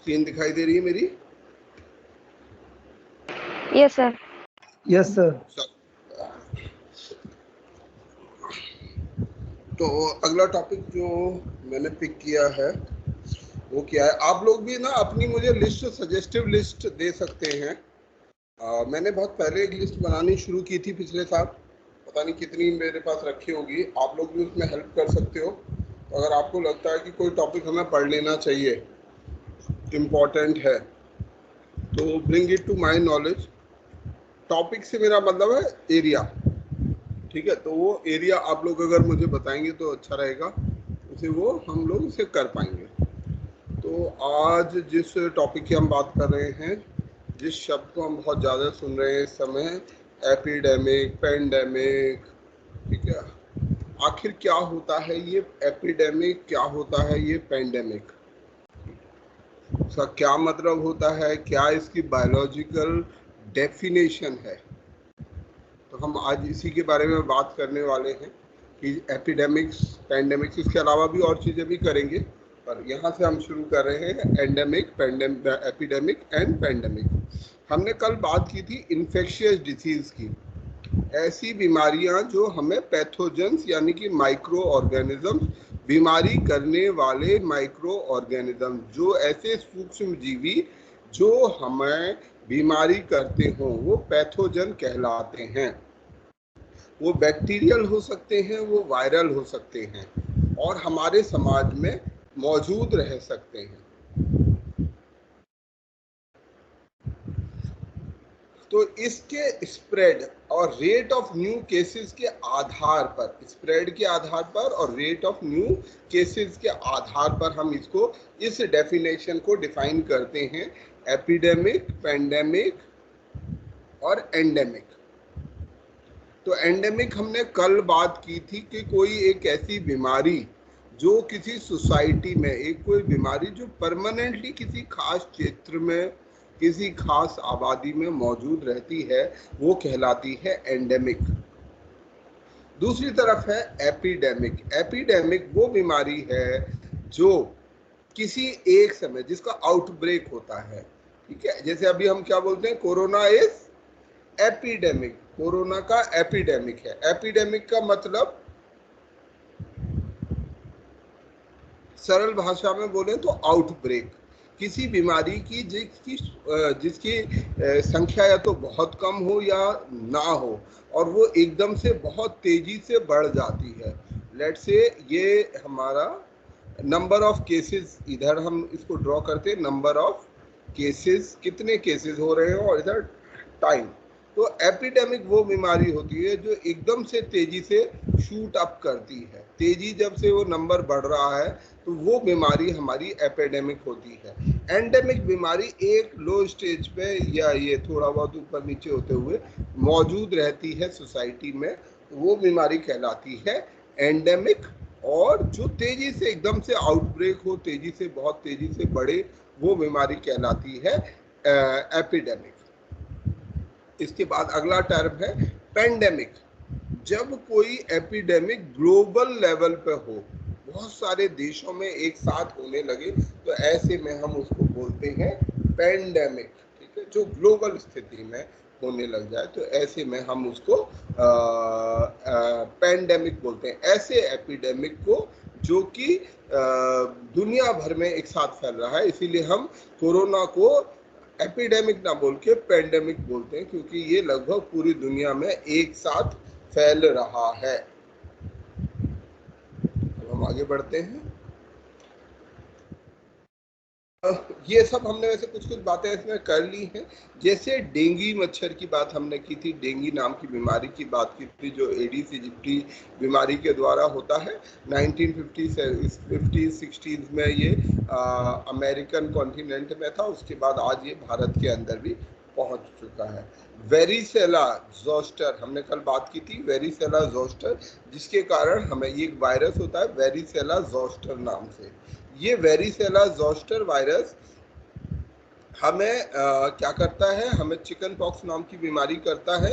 Screen दिखाई दे रही है मेरी? Yes sir. Yes sir. तो अगला टॉपिक जो मैंने पिक किया है वो क्या है, आप लोग भी ना अपनी मुझे लिस्ट, सजेस्टिव लिस्ट दे सकते हैं। मैंने बहुत पहले एक लिस्ट बनानी शुरू की थी पिछले साल, पता नहीं कितनी मेरे पास रखी होगी, आप लोग भी उसमें हेल्प कर सकते हो। तो अगर आपको लगता है कि कोई टॉपिक हमें पढ़ लेना चाहिए, इम्पोर्टेंट है, तो bring it to my knowledge. Topic से मेरा मतलब है एरिया, ठीक है? तो वो एरिया आप लोग अगर मुझे बताएंगे तो अच्छा रहेगा, उसे वो हम लोग उसे कर पाएंगे। तो आज जिस टॉपिक की हम बात कर रहे हैं, जिस शब्द को हम बहुत ज़्यादा सुन रहे हैं इस समय, एपिडेमिक, पेंडेमिक, ठीक है? आखिर क्या होता है ये एपिडेमिक, क्या होता है ये पेंडेमिक, इसका क्या मतलब होता है, क्या इसकी बायोलॉजिकल डेफिनेशन है? तो हम आज इसी के बारे में बात करने वाले हैं कि एपिडेमिक्स, पेंडेमिक्स, इसके अलावा भी और चीज़ें भी करेंगे, पर यहाँ से हम शुरू कर रहे हैं एंडेमिक, एपिडेमिक एंड पेंडेमिक। हमने कल बात की थी इन्फेक्शियस डिसीज की, ऐसी बीमारियां जो हमें पैथोजेंस यानी कि माइक्रो ऑर्गेनिज्म, बीमारी करने वाले माइक्रो ऑर्गेनिज्म, जो ऐसे सूक्ष्म जीवी जो हमें बीमारी करते हों, वो पैथोजन कहलाते हैं। वो बैक्टीरियल हो सकते हैं, वो वायरल हो सकते हैं, और हमारे समाज में मौजूद रह सकते हैं। तो इसके स्प्रेड और रेट ऑफ न्यू केसेस के आधार पर, स्प्रेड के आधार पर और रेट ऑफ न्यू केसेस के आधार पर हम इसको, इस डेफिनेशन को डिफाइन करते हैं, एपिडेमिक, पेंडेमिक और एंडेमिक। तो एंडेमिक हमने कल बात की थी कि कोई एक ऐसी बीमारी जो किसी सोसाइटी में, एक कोई बीमारी जो परमानेंटली किसी खास क्षेत्र में, किसी खास आबादी में मौजूद रहती है, वो कहलाती है एंडेमिक। दूसरी तरफ है एपिडेमिक। एपिडेमिक वो बीमारी है जो किसी एक समय, जिसका आउटब्रेक होता है, ठीक है? जैसे अभी हम क्या बोलते हैं, कोरोना इज एपिडेमिक, कोरोना का एपिडेमिक है। एपिडेमिक का मतलब सरल भाषा में बोले तो आउटब्रेक, किसी बीमारी की जिसकी संख्या या तो बहुत कम हो या ना हो, और वो एकदम से बहुत तेजी से बढ़ जाती है। लेट्स से ये हमारा नंबर ऑफ केसेस, इधर हम इसको ड्रॉ करते हैं, नंबर ऑफ केसेस, कितने केसेस हो रहे हैं, और इधर टाइम। तो एपिडेमिक वो बीमारी होती है जो एकदम से तेजी से शूट अप करती है, तेजी जब से वो नंबर बढ़ रहा है, तो वो बीमारी हमारी एपिडेमिक होती है। एंडेमिक बीमारी एक लो स्टेज पे या ये थोड़ा बहुत ऊपर नीचे होते हुए मौजूद रहती है सोसाइटी में, वो बीमारी कहलाती है एंडेमिक। और जो तेजी से एकदम से आउटब्रेक हो, तेजी से, बहुत तेजी से बढ़े, वो बीमारी कहलाती है एपिडेमिक। इसके बाद अगला टर्म है पेंडेमिक। जब कोई एपिडेमिक ग्लोबल लेवल पे हो, बहुत सारे देशों में एक साथ होने लगे, तो ऐसे में हम उसको बोलते हैं पेंडेमिक, ठीक है? जो ग्लोबल स्थिति में होने लग जाए, तो ऐसे में हम उसको पेंडेमिक बोलते हैं। ऐसे एपिडेमिक को जो कि दुनिया भर में एक साथ फैल रहा है, इसीलिए हम कोरोना को एपिडेमिक ना बोल के पेंडेमिक बोलते हैं, क्योंकि ये लगभग पूरी दुनिया में एक साथ फैल रहा है। अब हम आगे बढ़ते हैं। ये सब हमने वैसे कुछ बातें इसमें कर ली हैं, जैसे डेंगू मच्छर की बात हमने की थी, डेंगू नाम की बीमारी की बात की थी, जो एडिस इजिप्टी बीमारी के द्वारा होता है। 1950s 60s में ये अमेरिकन कॉन्टिनेंट में था, उसके बाद आज ये भारत के अंदर भी पहुंच चुका है। वेरिसेला जोस्टर हमने कल बात की थी, वेरिसेला जोस्टर, जिसके कारण हमें ये एक वायरस होता है वेरिसेला जोस्टर नाम से। ये वेरिसेला जोस्टर वायरस हमें क्या करता है, हमें चिकन पॉक्स नाम की बीमारी करता है,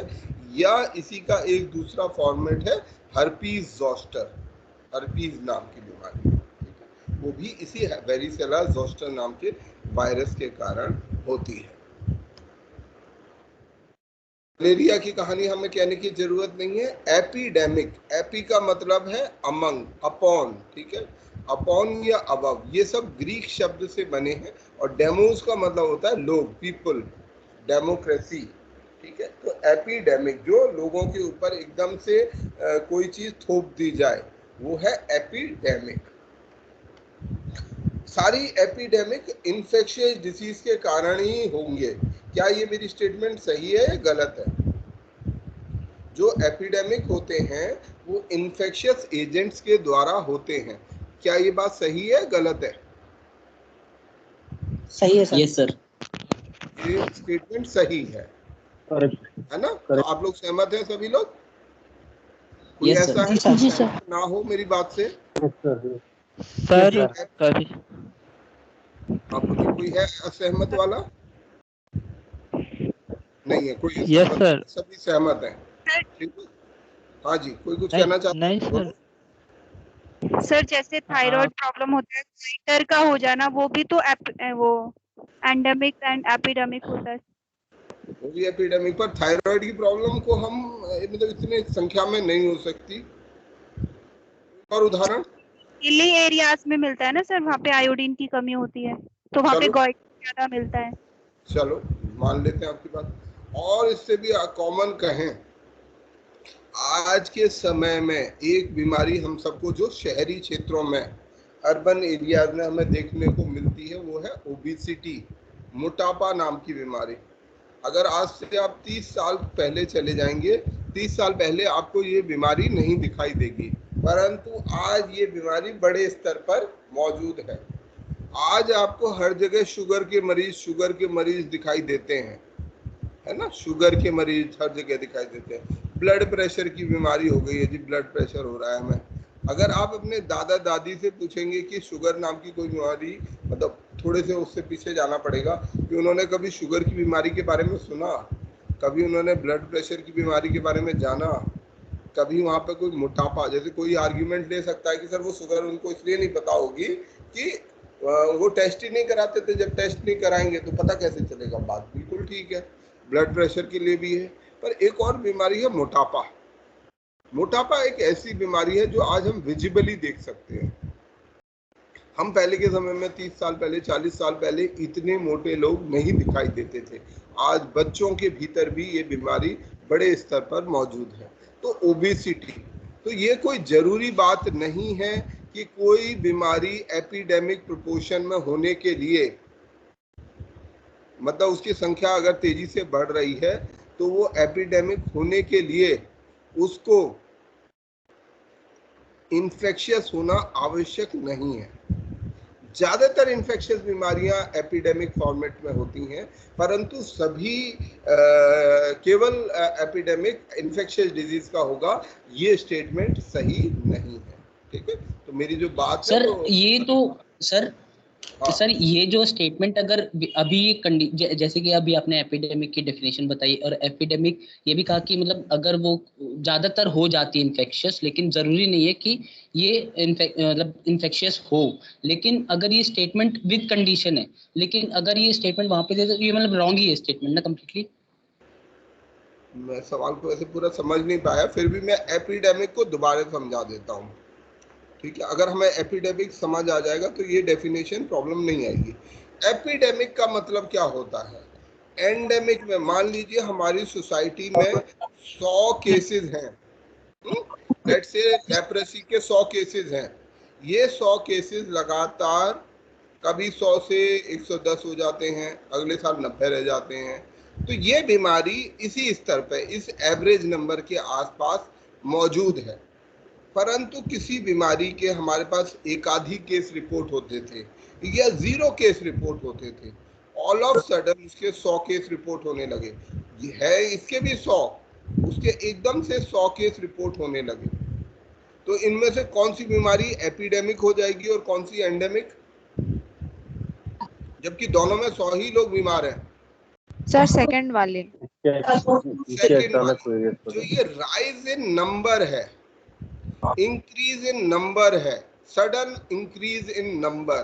या इसी का एक दूसरा फॉर्मेट है हर्पीज जोस्टर, हर्पीज नाम की बीमारी, वो भी इसी वेरिसेला जोस्टर नाम के वायरस के कारण होती है। मलेरिया की कहानी हमें कहने की जरूरत नहीं है। एपिडेमिक, एपी का मतलब है अमंग, अपॉन, ठीक है, अपॉन या अबव, ये सब ग्रीक शब्द से बने हैं। और डेमोस का मतलब होता है लोग, पीपल, डेमोक्रेसी, ठीक है। तो एपिडेमिक, जो लोगों के ऊपर एकदम से कोई चीज थोप दी जाए, वो है एपिडेमिक। सारी एपिडेमिक इन्फेक्शियस डिसीज के कारण ही होंगे। क्या ये मेरी स्टेटमेंट सही है या गलत है? जो एपिडेमिक होते हैं वो इन्फेक्शियस एजेंट्स के द्वारा होते हैं। क्या ये बात सही है गलत है? सही है सर। Yes sir. ये स्टेटमेंट सही है ना? तो आप लोग सहमत हैं सभी लोग? कोई Yes, ऐसा sir. है जी सर, जी सर। सहमत ना हो मेरी बात से? सर आप बोलिए, कोई है असहमत वाला? नहीं है कोई यस असहमत, सर। सभी सहमत हैं, ठीक है। हाँ जी, कोई कुछ कहना चाहता है? नहीं सर। सर जैसे थायराइड प्रॉब्लम होता है, गोइटर का हो जाना, वो भी तो वो एंडेमिक एंड एपिडेमिक होता है। वो भी एपिडेमिक, पर थायराइड की प्रॉब्लम को हम मतलब इतनी संख्या में नहीं हो सकती। और उदाहरण हिली एरियाज में मिलता है ना सर, वहाँ पे आयोडीन की कमी होती है, तो वहाँ पे चलो। गोइटर ज्यादा मिलता है। चलो मान लेते हैं आपकी बात। और इससे भी कॉमन कहें, आज के समय में एक बीमारी हम सबको जो शहरी क्षेत्रों में, अर्बन एरियाज में हमें देखने को मिलती है, वो है ओबेसिटी, मोटापा नाम की बीमारी। अगर आज से आप 30 साल पहले चले जाएंगे, 30 साल पहले आपको ये बीमारी नहीं दिखाई देगी, परंतु आज ये बीमारी बड़े स्तर पर मौजूद है। आज आपको हर जगह शुगर के मरीज दिखाई देते हैं, है ना? शुगर के मरीज हर जगह दिखाई देते हैं। ब्लड प्रेशर की बीमारी हो गई है जी, ब्लड प्रेशर हो रहा है हमें। अगर आप अपने दादा दादी से पूछेंगे कि शुगर नाम की कोई बीमारी, मतलब थोड़े से उससे पीछे जाना पड़ेगा कि उन्होंने कभी शुगर की बीमारी के बारे में सुना, कभी उन्होंने ब्लड प्रेशर की बीमारी के बारे में जाना, कभी वहाँ पे कोई मोटापा, जैसे कोई आर्ग्यूमेंट ले सकता है कि सर वो शुगर उनको इसलिए नहीं पता होगी कि वो टेस्ट ही नहीं कराते थे, जब टेस्ट नहीं कराएंगे तो पता कैसे चलेगा। बात बिल्कुल ठीक है, ब्लड प्रेशर के लिए भी है। पर एक और बीमारी है मोटापा। मोटापा एक ऐसी बीमारी है जो आज हम विजिबली देख सकते हैं। हम पहले के समय में 30 साल पहले, 40 साल पहले इतने मोटे लोग नहीं दिखाई देते थे। आज बच्चों के भीतर भी ये बीमारी बड़े स्तर पर मौजूद है। तो ओबेसिटी, तो ये कोई जरूरी बात नहीं है कि कोई बीमारी एपिडेमिक प्रोपोर्शन में होने के लिए, मतलब उसकी संख्या अगर तेजी से बढ़ रही है तो वो एपिडेमिक होने के लिए उसको इन्फेक्शियस होना आवश्यक नहीं है। ज्यादातर इन्फेक्शियस बीमारियां एपिडेमिक फॉर्मेट में होती हैं, परंतु सभी केवल एपिडेमिक इन्फेक्शियस डिजीज का होगा, ये स्टेटमेंट सही नहीं है, ठीक है। तो मेरी जो बात सर है वो, ये तो सर हाँ। सर ये जो स्टेटमेंट अगर अभी जैसे कि अभी आपने एपिडेमिक की डेफिनेशन बताई और एपिडेमिक ये भी कहा कि मतलब अगर वो ज्यादातर हो जाती है इन्फेक्शियस, लेकिन जरूरी नहीं है कि ये मतलब इन्फेक्शियस हो। लेकिन अगर ये स्टेटमेंट विद कंडीशन है, लेकिन अगर ये स्टेटमेंट वहां पे दे तो ये मतलब रॉन्ग ही है स्टेटमेंट ना कम्प्लीटली। मैं सवाल को ऐसे पूरा समझ नहीं पाया, फिर भी मैं एपिडेमिक को दोबारा समझा देता हूँ, ठीक है। अगर हमें एपिडेमिक समझ आ जाएगा तो ये डेफिनेशन प्रॉब्लम नहीं आएगी। एपिडेमिक का मतलब क्या होता है? एंडेमिक में मान लीजिए हमारी सोसाइटी में 100 केसेस हैं, लेट्स से लेप्रेसी के 100 केसेस हैं। ये 100 केसेस लगातार कभी 100 से 110 हो जाते हैं, अगले साल 90 रह जाते हैं। तो ये बीमारी इसी स्तर पे, इस एवरेज नंबर के आसपास मौजूद है। परंतु किसी बीमारी के हमारे पास एकाधिक केस रिपोर्ट होते थे या 0 केस रिपोर्ट होते थे, ऑल ऑफ सडन उसके 100 केस रिपोर्ट होने लगे। ये है इसके भी 100, उसके एकदम से 100 केस रिपोर्ट होने लगे। तो इनमें से कौन सी बीमारी एपिडेमिक हो जाएगी और कौन सी एंडेमिक? जबकि दोनों में 100 ही लोग बीमार हैं। सर सेकंड वाले, सेकंड वाले, जो ये राइज इन नंबर है, इंक्रीज इन नंबर है, सडन इंक्रीज इन नंबर,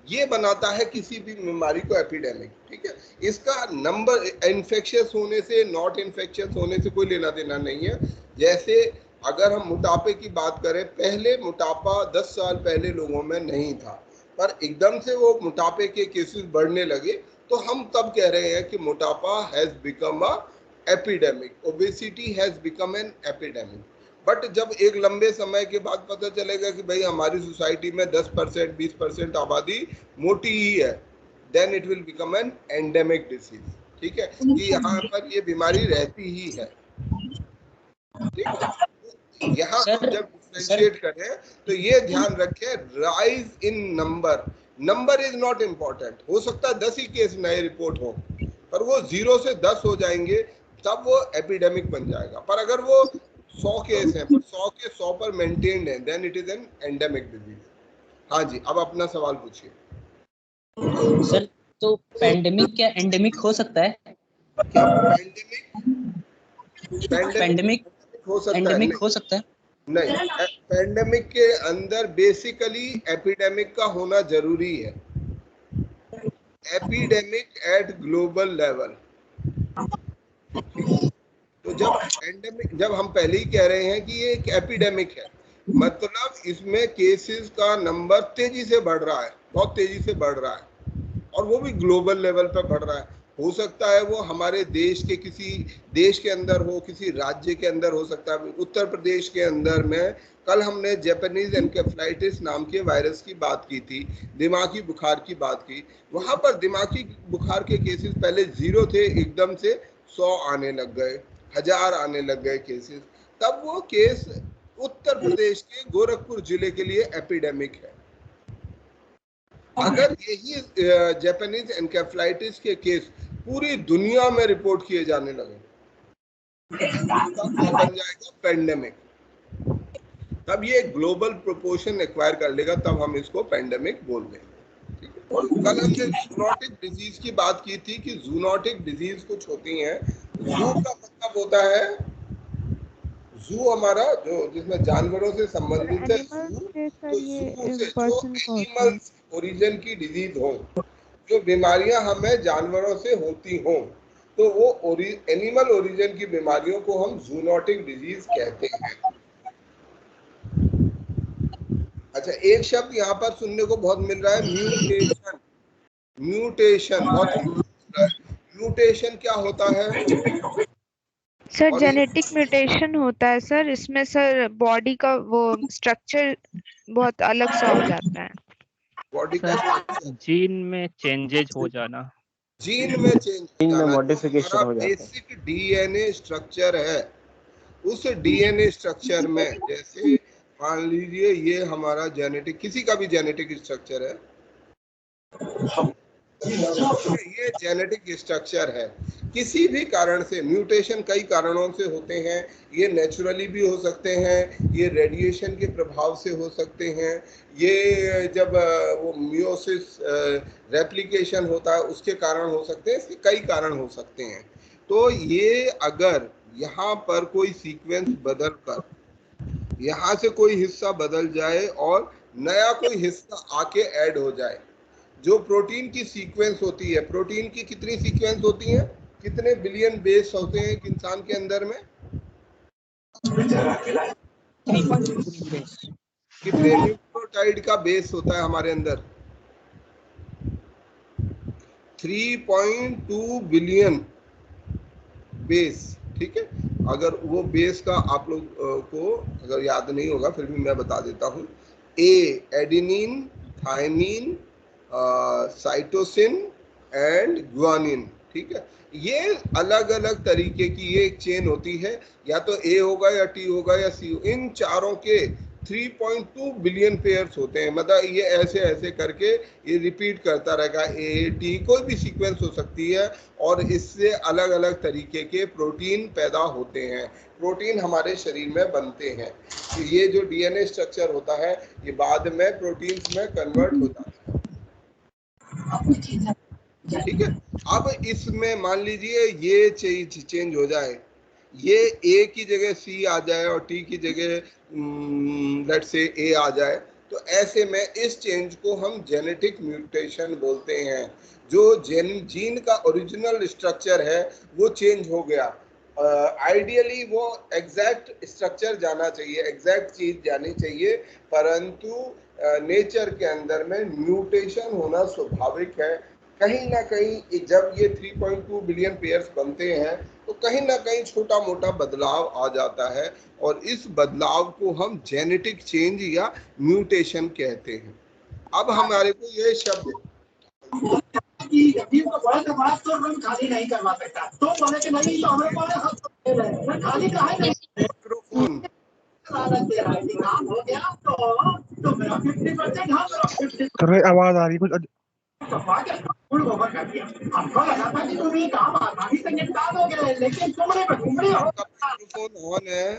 ये बनाता है किसी भी बीमारी को एपिडेमिक। ठीक है, इसका नंबर इन्फेक्शियस होने से नॉट इन्फेक्शियस होने से कोई लेना देना नहीं है। जैसे अगर हम मोटापे की बात करें, पहले मोटापा 10 साल पहले लोगों में नहीं था, पर एकदम से वो मोटापे के केसेस बढ़ने लगे, तो हम तब कह रहे हैं कि मोटापा has become a epidemic, obesity has become an epidemic. But जब एक लंबे समय के बाद पता चलेगा कि भाई हमारी सोसाइटी में 10% 20% आबादी मोटी ही है, then it will become an endemic disease. ठीक है, कि यहाँ पर ये बीमारी रहती ही है। ठीक है, यहाँ हम जब डिफरेंशिएट करें तो ये ध्यान रखें, rise in number, number is not important. हो सकता है 10 ही केस नए रिपोर्ट हो, पर वो 0 से 10 हो जाएंगे तब वो एपिडेमिक बन जाएगा। पर अगर वो 100 केस है, पर 100 के 100 पर मेंटेन्ड है, then it is an endemic disease. हाँ जी, अब अपना सवाल पूछिए सर। तो पैंडेमिक क्या एंडेमिक हो सकता है? क्या पैंडेमिक हो सकता है? एंडेमिक हो सकता है? नहीं, पैंडेमिक के अंदर बेसिकली एपिडेमिक का होना जरूरी है। Epidemic eight global level. तो जब एंडेमिक, जब हम पहले ही कह रहे हैं कि ये एक एपिडेमिक है, मतलब इसमें केसेस का नंबर तेजी से बढ़ रहा है, बहुत तेजी से बढ़ रहा है, और वो भी ग्लोबल लेवल पर बढ़ रहा है। हो सकता है वो हमारे देश के किसी देश के अंदर हो, किसी राज्य के अंदर हो सकता है। उत्तर प्रदेश के अंदर में कल हमने जापानीज एनकेफेलाइटिस नाम के वायरस की बात की थी, दिमागी बुखार की बात की। वहां पर दिमागी बुखार के केसेस पहले 0 थे, एकदम से 100 आने लग गए, 1000 आने लग गए केसेस। तब वो केस उत्तर प्रदेश के गोरखपुर जिले के लिए एपिडेमिक है। अगर यही जापानीज एनकेफेलाइटिस के केस पूरी दुनिया में रिपोर्ट किए जाने लगे, तब बन जाएगा पेंडेमिक। तब ये ग्लोबल प्रोपोर्शन एक्वायर कर लेगा, तब हम इसको पेंडेमिक बोल देंगे। ठीक है, कल हमने जूनोटिक डिजीज की बात की थी कि जूनोटिक डिजीज कुछ होती हैं। जू का मतलब होता है, जू हमारा जो जिसमें जानवरों से संबंधित है, जू। तो जू से जो एनिमल्स ओरिजिन की डिजीज हो, जो बीमारियां हमें जानवरों से होती हों, तो वो एनिमल ओरिजिन की बीमारियों को हम जूनोटिक डिजीज कहते हैं। अच्छा, एक शब्द यहाँ पर सुनने को बहुत मिल रहा है, म्यूटेशन। म्यूटेशन बहुत मिल रहा है। म्यूटेशन क्या होता है सर? जेनेटिक म्यूटेशन होता है सर, इसमें सर बॉडी का वो स्ट्रक्चर बहुत अलग सा हो जाता है। बॉडी का जीन में चेंजेज हो जाना, जीन में चेंज हो जाना, मॉडिफिकेशन हो जाता है। बेसिक डीएनए स्ट्रक्चर है, उस डीएनए स्ट्रक्चर में, जैसे मान लीजिए ये हमारा जेनेटिक, किसी का भी जेनेटिक स्ट्रक्चर है, ये जेनेटिक स्ट्रक्चर है। किसी भी कारण से म्यूटेशन कई कारणों से होते हैं, ये नेचुरली भी हो सकते हैं, ये रेडिएशन के प्रभाव से हो सकते हैं, ये जब वो मियोसिस रेप्लिकेशन होता है उसके कारण हो सकते हैं, इसके कई कारण हो सकते हैं। तो ये अगर यहाँ पर कोई सीक्वेंस बदल कर यहाँ से कोई हिस्सा बदल जाए और नया कोई हिस्सा आके ऐड हो जाए, जो प्रोटीन की सीक्वेंस होती है, प्रोटीन की कितनी सीक्वेंस होती है, कितने बिलियन बेस होते हैं एक इंसान के अंदर में, कितने न्यूक्लियोटाइड का बेस होता है हमारे अंदर, 3.2 बिलियन बेस। ठीक है, अगर वो बेस का आप लोग को अगर याद नहीं होगा फिर भी मैं बता देता हूँ, A adenine, thymine, cytosine and guanine. ठीक है, ये अलग अलग तरीके की ये एक चेन होती है, या तो ए होगा या टी होगा या सी। इन चारों के 3.2 बिलियन पेयर्स होते हैं, मतलब ये ऐसे ऐसे करके ये रिपीट करता रहेगा, ए टी कोई भी सीक्वेंस हो सकती है, और इससे अलग अलग तरीके के प्रोटीन पैदा होते हैं, प्रोटीन हमारे शरीर में बनते हैं। तो ये जो डीएनए स्ट्रक्चर होता है ये बाद में प्रोटीन्स में कन्वर्ट हो जाता है। ठीक है, अब इसमें मान लीजिए ये चेंज हो जाए, ये ए की जगह सी आ जाए और टी की जगह लेट्स से ए आ जाए, तो ऐसे में इस चेंज को हम जेनेटिक म्यूटेशन बोलते हैं। जो जीन का ओरिजिनल स्ट्रक्चर है वो चेंज हो गया। आइडियली वो एग्जैक्ट स्ट्रक्चर जाना चाहिए, एग्जैक्ट चीज जानी चाहिए, परंतु नेचर के अंदर में म्यूटेशन होना स्वाभाविक है। कहीं ना कहीं जब ये 3.2 बिलियन पेयर्स बनते हैं तो कहीं ना कहीं छोटा मोटा बदलाव आ जाता है, और इस बदलाव को हम जेनेटिक चेंज या म्यूटेशन कहते हैं। अब हमारे को ये शब्द खाली नहीं करवा सकता तो बोले कि नहीं तो हमें खाली माइक्रोफोन काम हो गया तो मेरा 50% आवाज आ रही कुछ माइक्रोफोन ऑन है,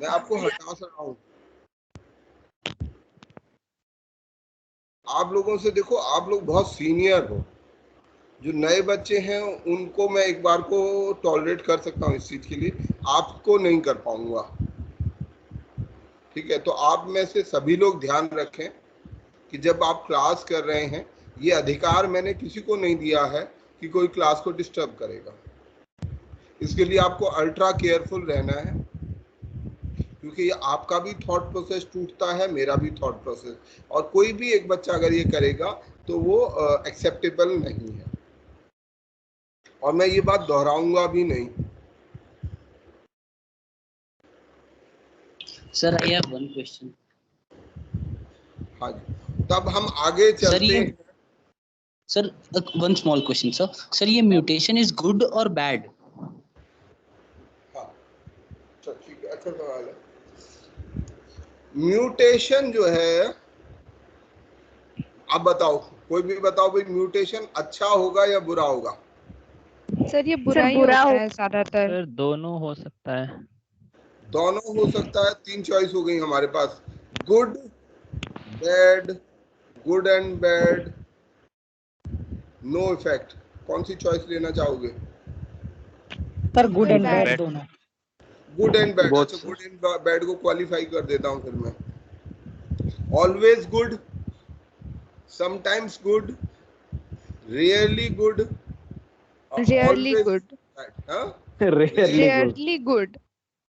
मैं आपको हटा सकता हूँ। आप लोगों से देखो, आप लोग बहुत सीनियर हो, जो नए बच्चे हैं उनको मैं एक बार को टॉलरेट कर सकता हूँ इस चीज के लिए, आपको नहीं कर पाऊंगा। ठीक है, तो आप में से सभी लोग ध्यान रखें कि जब आप क्लास कर रहे हैं, ये अधिकार मैंने किसी को नहीं दिया है कि कोई क्लास को डिस्टर्ब करेगा। इसके लिए आपको अल्ट्रा केयरफुल रहना है, क्योंकि ये आपका भी थॉट प्रोसेस टूटता है, मेरा भी थॉट प्रोसेस, और कोई भी एक बच्चा अगर ये करेगा तो वो एक्सेप्टेबल नहीं है, और मैं ये बात दोहराऊंगा भी नहीं। Sir I have one question. हाँ जी, तब हम आगे चलते हैं। Sir one small question sir. Sir ये म्यूटेशन इज गुड और बैड? हाँ, ठीक है, अच्छा सवाल है। म्यूटेशन जो है, अब बताओ, कोई भी बताओ भाई, म्यूटेशन अच्छा होगा या बुरा होगा? सर ये बुरा ही होता है ज्यादातर। सर दोनों हो सकता है। दोनों हो सकता है। 3 चॉइस हो गई हमारे पास, good, bad, good and bad, no effect. कौन सी चॉइस लेना चाहोगे? सर गुड एंड बैड दोनों। Good and bad. अच्छा, गुड एंड बैड को क्वालिफाई कर देता हूं फिर मैं। Always good, sometimes good, rarely good, rarely good. Rarely good.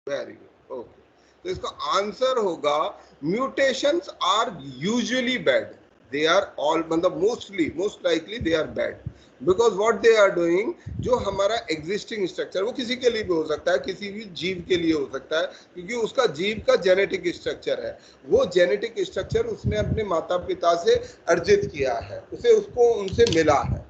Very good, okay. तो इसका आंसर होगा mutations are usually bad, they are all, मतलब most likely they are bad, because what they are doing, जो हमारा existing structure, वो किसी के लिए भी हो सकता है, किसी भी जीव के लिए हो सकता है, क्योंकि उसका जीव का जेनेटिक स्ट्रक्चर है, वो जेनेटिक स्ट्रक्चर उसने अपने माता पिता से अर्जित किया है, उसको उनसे मिला है।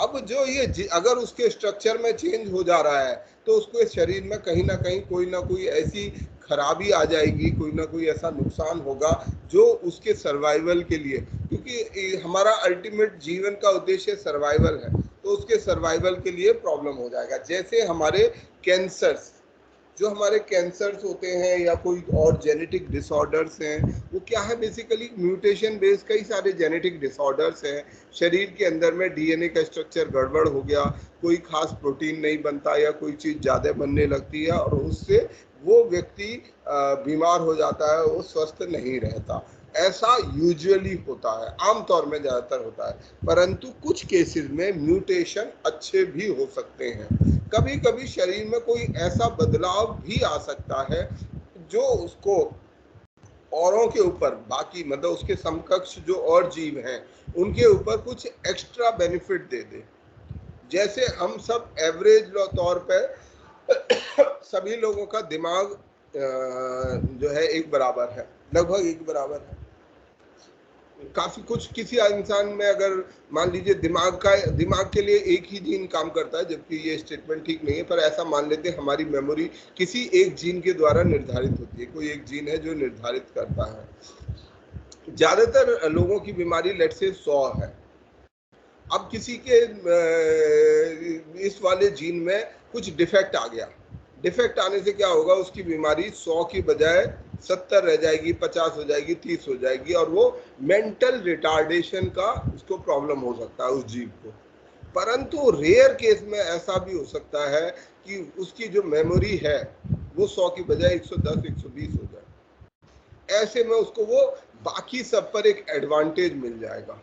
अब जो ये अगर उसके स्ट्रक्चर में चेंज हो जा रहा है तो उसको शरीर में कहीं ना कहीं कोई ना कोई ऐसी खराबी आ जाएगी, कोई ना कोई ऐसा नुकसान होगा जो उसके सर्वाइवल के लिए, क्योंकि हमारा अल्टीमेट जीवन का उद्देश्य सर्वाइवल है, तो उसके सर्वाइवल के लिए प्रॉब्लम हो जाएगा। जैसे हमारे कैंसर्स, जो हमारे कैंसर्स होते हैं या कोई और जेनेटिक डिसऑर्डर्स हैं, वो क्या है, बेसिकली म्यूटेशन बेस्ड कई सारे जेनेटिक डिसऑर्डर्स हैं। शरीर के अंदर में डीएनए का स्ट्रक्चर गड़बड़ हो गया, कोई खास प्रोटीन नहीं बनता या कोई चीज़ ज़्यादा बनने लगती है और उससे वो व्यक्ति बीमार हो जाता है, वो स्वस्थ नहीं रहता। ऐसा यूजुअली होता है, आमतौर में ज़्यादातर होता है, परंतु कुछ केसेस में म्यूटेशन अच्छे भी हो सकते हैं। कभी कभी शरीर में कोई ऐसा बदलाव भी आ सकता है जो उसको औरों के ऊपर, बाकी मतलब उसके समकक्ष जो और जीव हैं उनके ऊपर कुछ एक्स्ट्रा बेनिफिट दे दे। जैसे हम सब एवरेज तौर पर सभी लोगों का दिमाग जो है एक बराबर है, लगभग एक बराबर है। काफी कुछ किसी इंसान में अगर मान लीजिए दिमाग के लिए एक ही जीन काम करता है, जबकि ये स्टेटमेंट ठीक नहीं है, पर ऐसा मान लेते हैं हमारी मेमोरी किसी एक जीन के द्वारा निर्धारित होती है, कोई एक जीन है जो निर्धारित करता है। ज्यादातर लोगों की बीमारी लेट से 100 है। अब किसी के इस वाले जीन में कुछ डिफेक्ट आ गया, डिफेक्ट आने से क्या होगा, उसकी बीमारी 100 की बजाय 70 रह जाएगी, 50 हो जाएगी, 30 हो जाएगी, और वो मेंटल रिटार्डेशन का उसको प्रॉब्लम हो सकता है उस जीव को। परंतु रेयर केस में ऐसा भी हो सकता है कि उसकी जो मेमोरी है वो 100 की बजाय 110, 120 हो जाए। ऐसे में उसको वो बाकी सब पर एक एडवांटेज मिल जाएगा,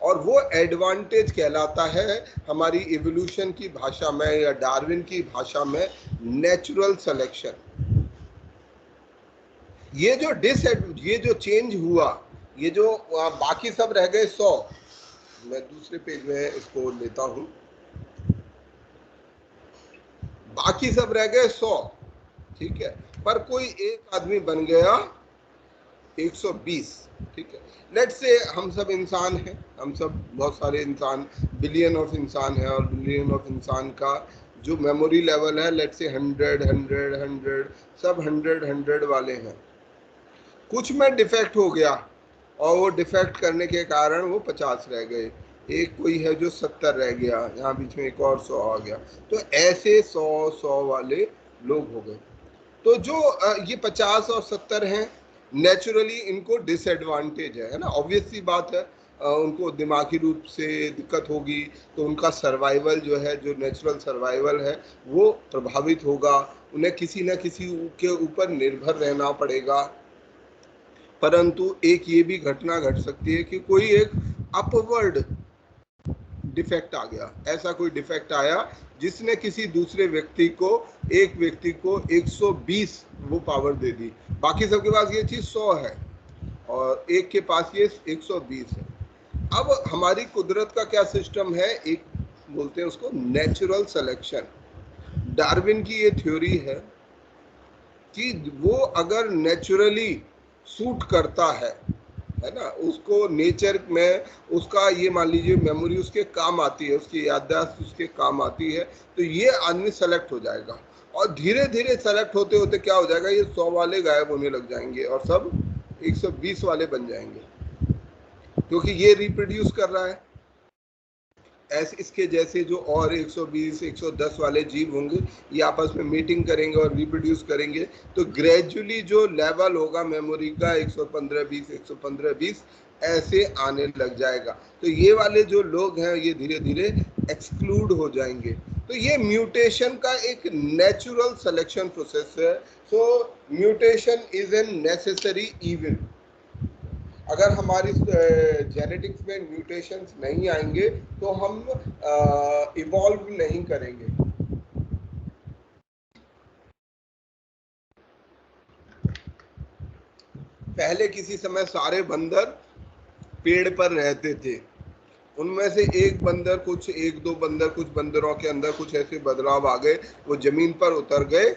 और वो एडवांटेज कहलाता है हमारी इवोल्यूशन की भाषा में या डार्विन की भाषा में नेचुरल सिलेक्शन। ये जो चेंज हुआ, ये जो बाकी सब रह गए 100, मैं दूसरे पेज में इसको लेता हूं, बाकी सब रह गए 100, ठीक है, पर कोई एक आदमी बन गया 120, ठीक है। लेट्स से हम सब इंसान हैं, हम सब बहुत सारे इंसान, बिलियन ऑफ इंसान है, और बिलियन ऑफ इंसान का जो मेमोरी लेवल है लेट्स से 100 सब 100 वाले हैं। कुछ में डिफेक्ट हो गया और वो डिफेक्ट करने के कारण वो 50 रह गए, एक कोई है जो 70 रह गया, यहाँ बीच में एक और 100 आ गया, तो ऐसे 100 वाले लोग हो गए। तो जो ये 50 और 70 हैं, नेचुरली इनको डिसएडवांटेज है ना, ऑब्वियस सी बात है, उनको दिमागी रूप से दिक्कत होगी, तो उनका सर्वाइवल जो है, जो नेचुरल सर्वाइवल है, वो प्रभावित होगा, उन्हें किसी न किसी के ऊपर निर्भर रहना पड़ेगा। परंतु एक ये भी घटना घट सकती है कि कोई एक अपवर्ड डिफेक्ट आ गया, ऐसा कोई डिफेक्ट आया जिसने किसी दूसरे व्यक्ति को, एक व्यक्ति को 120 वो पावर दे दी, बाकी सबके पास ये चीज 100 है और एक के पास ये 120 है। अब हमारी कुदरत का क्या सिस्टम है, एक बोलते हैं उसको नेचुरल सिलेक्शन। डार्विन की ये थ्योरी है कि वो अगर नेचुरली सूट करता है ना, उसको नेचर में उसका ये मान लीजिए मेमोरी उसके काम आती है, उसकी याददाश्त उसके काम आती है, तो ये आदमी सेलेक्ट हो जाएगा, और धीरे धीरे सेलेक्ट होते होते क्या हो जाएगा, ये 100 वाले गायब होने लग जाएंगे और सब 120 वाले बन जाएंगे, क्योंकि ये रिप्रोड्यूस कर रहा है। ऐसे इसके जैसे जो और 120 110 वाले जीव होंगे, ये आपस में मीटिंग करेंगे और रिप्रोड्यूस करेंगे, तो ग्रेजुअली जो लेवल होगा मेमोरी का 115-20 ऐसे आने लग जाएगा। तो ये वाले जो लोग हैं ये धीरे धीरे एक्सक्लूड हो जाएंगे। तो ये म्यूटेशन का एक नेचुरल सिलेक्शन प्रोसेस है। So mutation is an necessary evil. अगर हमारी जेनेटिक्स में म्यूटेशंस नहीं आएंगे तो हम इवॉल्व नहीं करेंगे। पहले किसी समय सारे बंदर पेड़ पर रहते थे, उनमें से एक बंदर, कुछ एक दो बंदर, कुछ बंदरों के अंदर कुछ ऐसे बदलाव आ गए, वो जमीन पर उतर गए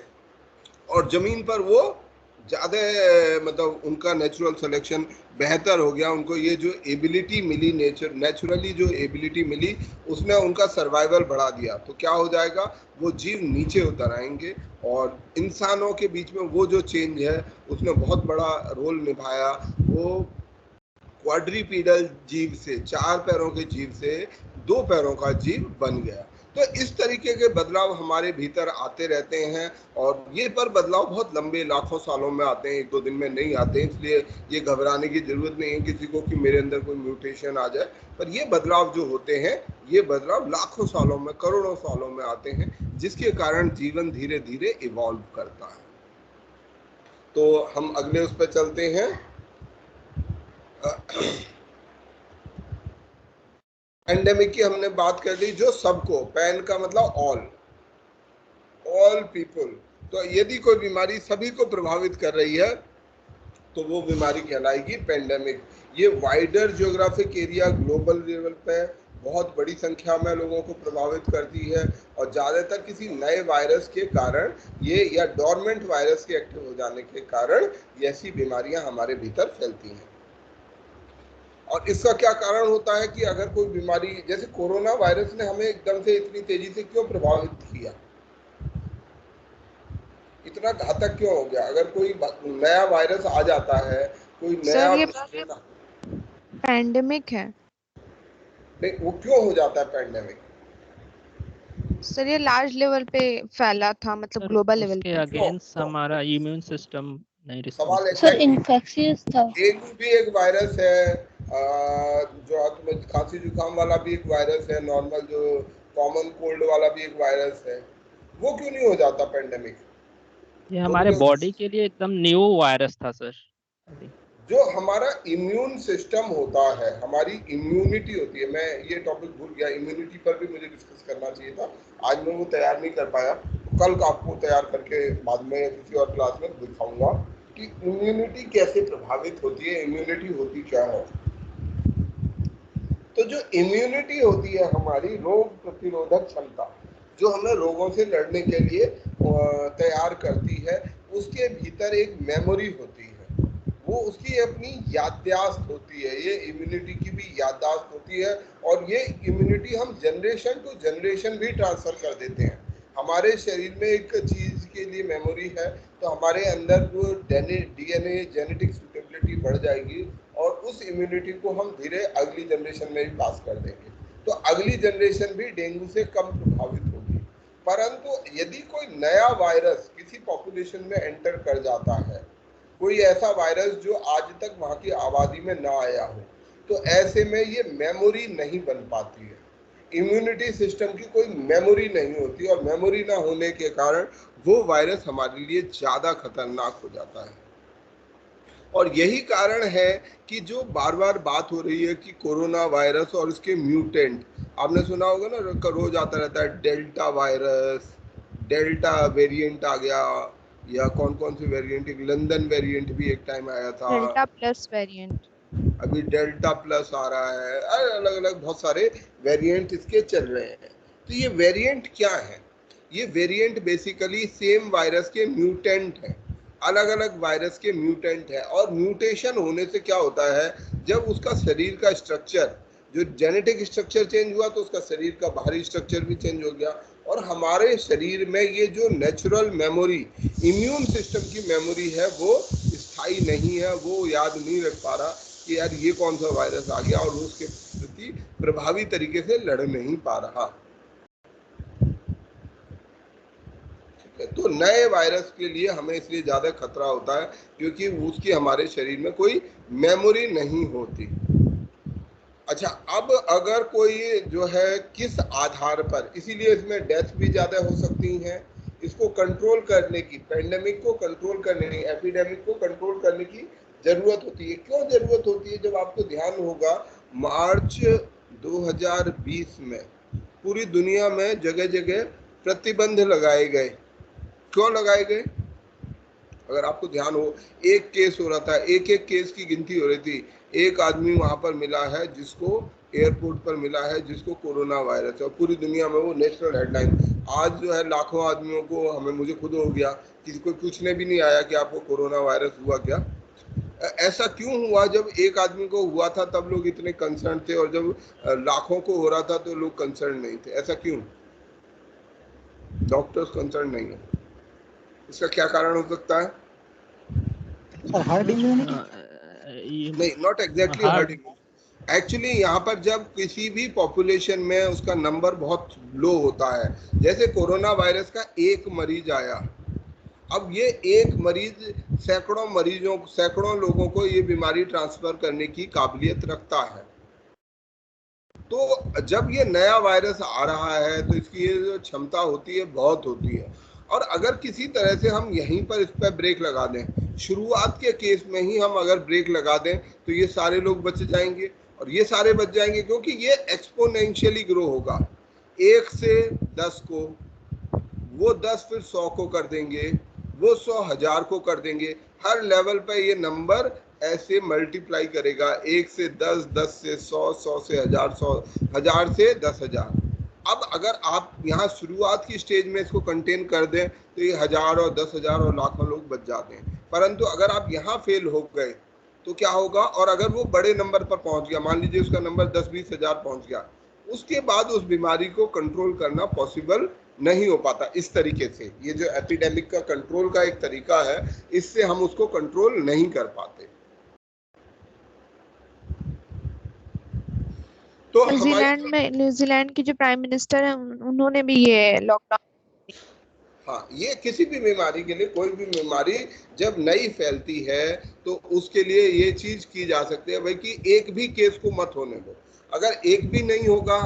और जमीन पर वो ज़्यादा मतलब उनका नेचुरल सिलेक्शन बेहतर हो गया, उनको ये जो एबिलिटी मिली, नेचुरली जो एबिलिटी मिली उसने उनका सर्वाइवल बढ़ा दिया। तो क्या हो जाएगा, वो जीव नीचे उतर आएंगे और इंसानों के बीच में वो जो चेंज है उसने बहुत बड़ा रोल निभाया। वो क्वाड्रीपीडल जीव से, 4 पैरों के जीव से 2 पैरों का जीव बन गया। तो इस तरीके के बदलाव हमारे भीतर आते रहते हैं, और ये पर बदलाव बहुत लंबे लाखों सालों में आते हैं, एक दो दिन में नहीं आते, इसलिए ये घबराने की जरूरत नहीं है किसी को कि मेरे अंदर कोई म्यूटेशन आ जाए। पर ये बदलाव जो होते हैं, ये बदलाव लाखों सालों में, करोड़ों सालों में आते हैं, जिसके कारण जीवन धीरे धीरे इवॉल्व करता है। तो हम अगले उस पर चलते हैं। पैंडेमिक की हमने बात कर ली, जो सबको, पैन का मतलब ऑल पीपल। तो यदि कोई बीमारी सभी को प्रभावित कर रही है तो वो बीमारी कहलाएगी पैंडेमिक। ये wider geographic area, global level पे बहुत बड़ी संख्या में लोगों को प्रभावित करती है, और ज़्यादातर किसी नए वायरस के कारण ये, या डोरमेंट वायरस के एक्टिव हो जाने के कारण ऐसी बीमारियां हमारे भीतर फैलती हैं। और इसका क्या कारण होता है कि अगर कोई बीमारी, जैसे कोरोना वायरस ने हमें एकदम से इतनी तेजी से क्यों प्रभावित किया, इतना घातक क्यों हो गया? अगर कोई नया वायरस आ जाता है, कोई नया, सर ये पैंडेमिक है। नहीं, वो क्यों हो जाता है पैंडेमिक? सर ये लार्ज लेवल पे फैला था, मतलब ग्लोबल लेवल उसके पे। अगेंस्ट हमारा इम्यून सिस्टम नहीं सवाल रिस्पॉन्स। सर इन्फेक्शियस था। डेंगू भी एक वायरस है, जो खांसी जुकाम वाला भी एक वायरस है, नॉर्मल जो कॉमन कोल्ड वाला भी एक वायरस है, वो क्यों नहीं हो जाता पैंडेमिक? ये हमारे बॉडी के लिए एकदम न्यू वायरस था सर। जो हमारा इम्यून सिस्टम होता है, हमारी इम्यूनिटी होती है, मैं ये टॉपिक भूल गया, इम्यूनिटी पर भी मुझे डिस्कस करना चाहिए था, आज मैं वो तैयार नहीं कर पाया, कल आपको तैयार करके बाद में किसी और क्लास में दिखाऊंगा कि इम्यूनिटी कैसे प्रभावित होती है, इम्यूनिटी होती क्या है। तो जो इम्यूनिटी होती है हमारी रोग प्रतिरोधक क्षमता, जो हमें रोगों से लड़ने के लिए तैयार करती है, उसके भीतर एक मेमोरी होती है, वो उसकी अपनी याददाश्त होती है, ये इम्यूनिटी की भी याददाश्त होती है। और ये इम्यूनिटी हम जनरेशन टू जनरेशन भी ट्रांसफर कर देते हैं। हमारे शरीर में एक चीज के लिए मेमोरी है तो हमारे अंदर जो डीएनए जेनेटिक सुटेबिलिटी बढ़ जाएगी और उस इम्यूनिटी को हम धीरे अगली जनरेशन में भी पास कर देंगे, तो अगली जनरेशन भी डेंगू से कम प्रभावित होगी। परंतु यदि कोई नया वायरस किसी पॉपुलेशन में एंटर कर जाता है, कोई ऐसा वायरस जो आज तक वहां की आबादी में ना आया हो, तो ऐसे में ये मेमोरी नहीं बन पाती है, इम्यूनिटी सिस्टम की कोई मेमोरी नहीं होती, और मेमोरी ना होने के कारण वो वायरस हमारे लिए ज्यादा खतरनाक हो जाता है। और यही कारण है कि जो बार बार बात हो रही है कि कोरोना वायरस और इसके म्यूटेंट, आपने सुना होगा ना, रोज आता रहता है डेल्टा वायरस, डेल्टा वेरिएंट आ गया, या कौन कौन से वेरिएंट, लंदन वेरिएंट भी एक टाइम आया था, डेल्टा प्लस वेरिएंट, अभी डेल्टा प्लस आ रहा है, अलग अलग बहुत सारे वेरिएंट इसके चल रहे हैं। तो ये वेरिएंट क्या है? ये वेरिएंट बेसिकली सेम वायरस के म्यूटेंट हैं, अलग अलग वायरस के म्यूटेंट है। और म्यूटेशन होने से क्या होता है, जब उसका शरीर का स्ट्रक्चर, जो जेनेटिक स्ट्रक्चर चेंज हुआ तो उसका शरीर का बाहरी स्ट्रक्चर भी चेंज हो गया, और हमारे शरीर में ये जो नेचुरल मेमोरी, इम्यून सिस्टम की मेमोरी है, वो स्थायी नहीं है, वो याद नहीं रख पा रहा कि यार ये कौन सा वायरस आ गया, और उसके प्रति प्रभावी तरीके से लड़ नहीं पा रहा। तो नए वायरस के लिए हमें इसलिए ज्यादा खतरा होता है क्योंकि उसकी हमारे शरीर में कोई मेमोरी नहीं होती। अच्छा, अब अगर कोई जो है किस आधार पर, इसीलिए इसमें डेथ भी ज्यादा हो सकती हैं, इसको कंट्रोल करने की, पेंडेमिक को कंट्रोल करने की, एपिडेमिक को कंट्रोल करने की जरूरत होती है। क्यों जरूरत होती है? जब आपको ध्यान होगा मार्च 2020 में पूरी दुनिया में जगह जगह प्रतिबंध लगाए गए। क्यों लगाए गए? अगर आपको ध्यान हो, एक केस हो रहा था, एक एक केस की गिनती हो रही थी, एक आदमी वहां पर मिला है जिसको एयरपोर्ट पर मिला है जिसको कोरोना वायरस है, और पूरी दुनिया में वो नेशनल हेडलाइन। आज जो है लाखों आदमियों को, हमें मुझे खुद हो गया, किसी को पूछने भी नहीं आया कि आपको कोरोना वायरस हुआ क्या। ऐसा क्यों हुआ? जब एक आदमी को हुआ था तब लोग इतने कंसर्न थे, और जब लाखों को हो रहा था तो लोग कंसर्न नहीं थे। ऐसा क्यों? डॉक्टर्स कंसर्न नहीं है, इसका क्या कारण हो सकता है? हर्ड इम्यूनिटी नहीं, not exactly herd immunity. Actually यहाँ पर जब किसी भी पॉपुलेशन में उसका नंबर बहुत लो होता है, जैसे कोरोना वायरस का एक मरीज आया, अब ये एक मरीज सैकड़ों लोगों को ये बीमारी ट्रांसफर करने की काबिलियत रखता है। तो जब ये नया वायरस आ रहा है तो इसकी ये जो क्षमता होती है बहुत होती है, और अगर किसी तरह से हम यहीं पर इस पर ब्रेक लगा दें, शुरुआत के केस में ही हम अगर ब्रेक लगा दें, तो ये सारे लोग बच जाएंगे, और ये सारे बच जाएंगे क्योंकि ये एक्सपोनेंशियली ग्रो होगा। 1 से 10 को, वो 10 फिर 100 को कर देंगे, वो 100 1000 को कर देंगे, हर लेवल पे ये नंबर ऐसे मल्टीप्लाई करेगा, 1 से 10, 10 से 100, 100 से 1000, 1000 से 10,000। अब अगर आप यहाँ शुरुआत की स्टेज में इसको कंटेन कर दें तो ये 1000 और 10,000 और लाखों लोग बच जाते हैं। परंतु अगर आप यहाँ फेल हो गए तो क्या होगा? और अगर वो बड़े नंबर पर पहुंच गया, मान लीजिए उसका नंबर 10-20 हजार पहुंच गया, उसके बाद उस बीमारी को कंट्रोल करना पॉसिबल नहीं हो पाता। इस तरीके से ये जो एपिडेमिक का कंट्रोल का एक तरीका है, इससे हम उसको कंट्रोल नहीं कर पाते। तो न्यूजीलैंड की जो प्राइम मिनिस्टर है उन्होंने भी ये लॉकडाउन, हाँ, ये किसी भी बीमारी के लिए, कोई भी बीमारी जब नई फैलती है तो उसके लिए ये चीज की जा सकती है भाई कि एक भी केस को मत होने दो। अगर एक भी नहीं होगा,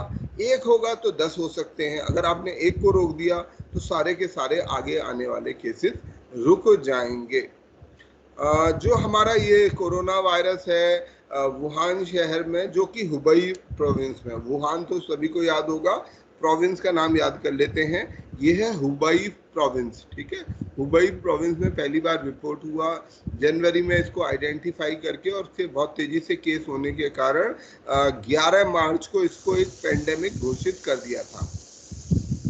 एक होगा तो 10 हो सकते हैं। अगर आपने एक को रोक दिया तो सारे के सारे आगे आने वाले केसेस रुक जाएंगे। जो हमारा ये कोरोना वायरस है वुहान शहर में, जो कि हुबई प्रोविंस में, वुहान तो सभी को याद होगा, प्रोविंस का नाम याद कर लेते हैं, ये है हुबई प्रोविंस, ठीक है। हुबई प्रोविंस में पहली बार रिपोर्ट हुआ जनवरी में, इसको आइडेंटिफाई करके, और फिर बहुत तेजी से केस होने के कारण 11 मार्च को इसको एक पेंडेमिक घोषित कर दिया था।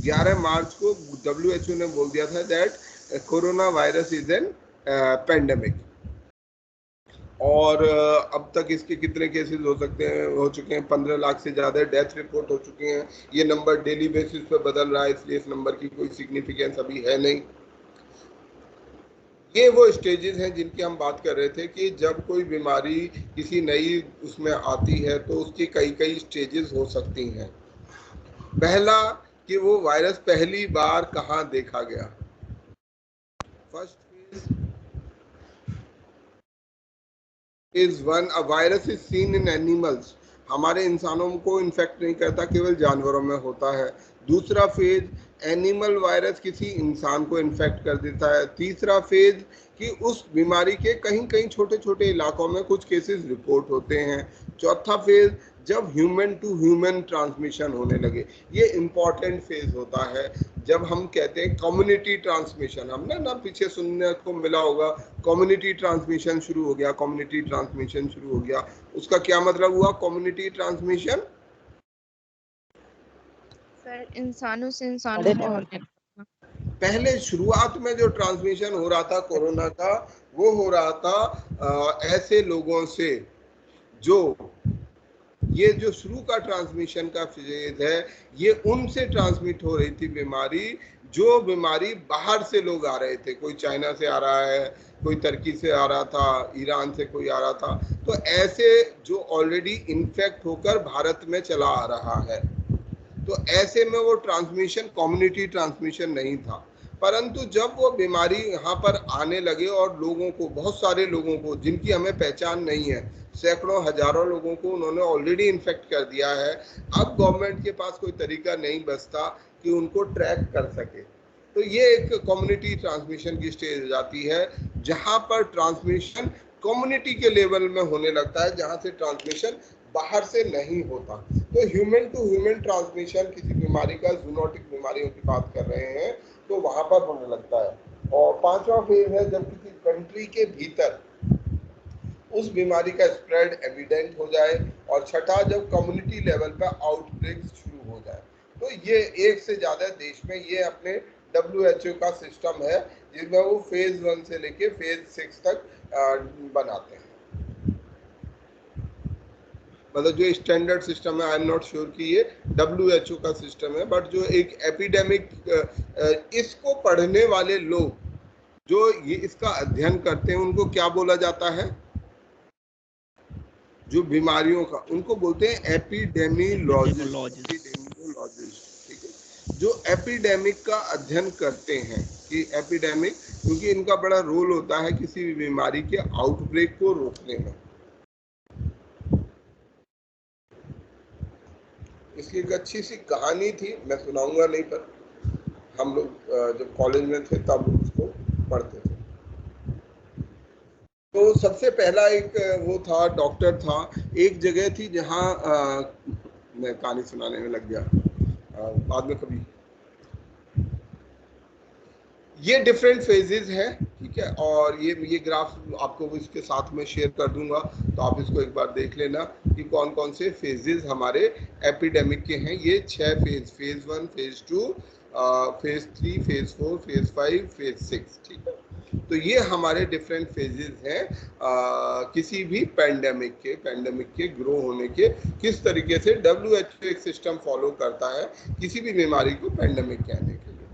11 मार्च को WHO ने बोल दिया था that corona virus is an pandemic. और अब तक इसके कितने केसेस हो चुके हैं, 15 लाख से ज़्यादा डेथ रिपोर्ट हो चुके हैं। ये नंबर डेली बेसिस पे बदल रहा है, इसलिए इस नंबर की कोई सिग्निफिकेंस अभी है नहीं। ये वो स्टेजेस हैं जिनकी हम बात कर रहे थे कि जब कोई बीमारी किसी नई उसमें आती है तो उसकी कई स्टेजेस हो सकती हैं। पहला कि वो वायरस पहली बार कहाँ देखा गया। First is when a virus is seen in animals, हमारे इंसानों को इन्फेक्ट नहीं करता, केवल जानवरों में होता है। दूसरा फेज, एनिमल वायरस किसी इंसान को इन्फेक्ट कर देता है। तीसरा फेज कि उस बीमारी के कहीं छोटे छोटे इलाकों में कुछ केसेस रिपोर्ट होते हैं। चौथा फेज, जब ह्यूमन टू ह्यूमन ट्रांसमिशन होने लगे। ये इम्पॉर्टेंट फेज होता है जब हम कहते हैं कम्युनिटी ट्रांसमिशन। हमने ना पीछे सुनने को मिला होगा, कम्युनिटी ट्रांसमिशन शुरू हो गया, कम्युनिटी ट्रांसमिशन शुरू हो गया। उसका क्या मतलब हुआ कम्युनिटी ट्रांसमिशन? सर इंसानों से इंसानों को होने पहले शुरुआत में जो ट्रांसमिशन हो रहा था कोरोना का, वो हो रहा था ऐसे लोगों से जो ये जो शुरू का ट्रांसमिशन का फेज है, ये उनसे ट्रांसमिट हो रही थी बीमारी जो बीमारी बाहर से लोग आ रहे थे। कोई चाइना से आ रहा है, कोई तुर्की से आ रहा था, ईरान से कोई आ रहा था। तो ऐसे जो ऑलरेडी इन्फेक्ट होकर भारत में चला आ रहा है, तो ऐसे में वो ट्रांसमिशन कम्युनिटी ट्रांसमिशन नहीं था। परंतु जब वो बीमारी यहाँ पर आने लगे और लोगों को, बहुत सारे लोगों को जिनकी हमें पहचान नहीं है, सैकड़ों हजारों लोगों को उन्होंने ऑलरेडी इन्फेक्ट कर दिया है। अब गवर्नमेंट के पास कोई तरीका नहीं बचता कि उनको ट्रैक कर सके। तो ये एक कम्युनिटी ट्रांसमिशन की स्टेज हो जाती है जहाँ पर ट्रांसमिशन कम्युनिटी के लेवल में होने लगता है, जहाँ से ट्रांसमिशन बाहर से नहीं होता। तो ह्यूमन टू ह्यूमन ट्रांसमिशन किसी बीमारी का, जूनोटिक बीमारियों की बात कर रहे हैं, तो वहां पर होने लगता है। और पांचवा फेज है जब किसी कंट्री के भीतर उस बीमारी का स्प्रेड एविडेंट हो जाए। और छठा, जब कम्युनिटी लेवल पर आउटब्रेक शुरू हो जाए। तो ये एक से ज्यादा देश में ये अपने WHO का सिस्टम है जिसमें वो फेज 1 से लेके फेज 6 तक बनाते हैं। मतलब जो स्टैंडर्ड सिस्टम है, आई एम नॉट श्योर कि ये WHO का सिस्टम है, बट जो एक एपिडेमिक, इसको पढ़ने वाले लोग जो ये इसका अध्ययन करते हैं उनको क्या बोला जाता है? जो बीमारियों का, उनको बोलते हैं एपिडेमियोलॉजिस्ट। ठीक है, जो एपिडेमिक का अध्ययन करते हैं कि एपिडेमिक, क्योंकि इनका बड़ा रोल होता है किसी भी बीमारी के आउटब्रेक को रोकने में। इसकी एक अच्छी सी कहानी थी, मैं सुनाऊंगा नहीं, पर हम लोग जब कॉलेज में थे तब उसको पढ़ते थे। तो सबसे पहला एक वो था, डॉक्टर था, एक जगह थी जहाँ मैं कहानी सुनाने में लग गया, बाद में कभी। ये डिफरेंट फेजेस हैं, ठीक है, और ये ग्राफ आपको इसके साथ में शेयर कर दूंगा, तो आप इसको एक बार देख लेना कि कौन कौन से फेजेस हमारे एपिडेमिक के हैं। ये 6 phase, phase 1, phase 2, phase 3, phase 4, phase 5, phase 6, ठीक है। तो ये हमारे डिफरेंट फेजेस हैं किसी भी पैंडेमिक के ग्रो होने के। किस तरीके से WHO एक सिस्टम फॉलो करता है किसी भी बीमारी को पैंडेमिक कहने के लिए।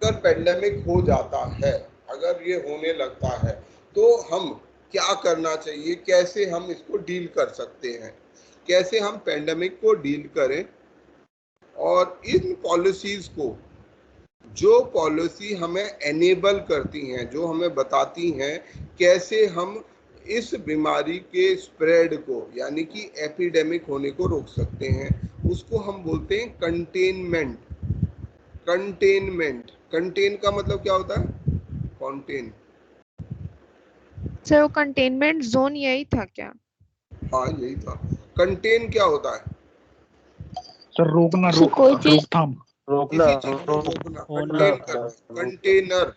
अगर पैंडेमिक हो जाता है, अगर ये होने लगता है, तो हम क्या करना चाहिए, कैसे हम इसको डील कर सकते हैं, कैसे हम पैंडेमिक को डील करें। और इन पॉलिसीज को, जो पॉलिसी हमें एनेबल करती हैं, जो हमें बताती हैं कैसे हम इस बीमारी के स्प्रेड को, यानी कि एपिडेमिक होने को रोक सकते हैं, उसको हम बोलते हैं कंटेनमेंट। कंटेनमेंट, कंटेन का मतलब क्या होता है? कॉन्टेन। सर वो कंटेनमेंट जोन यही था क्या? हाँ यही था। कंटेन क्या होता है? सर रोकना, सर कोई चीज रोकथाम, किसी चीज को रोकना, कंटेन करना, कंटेनर।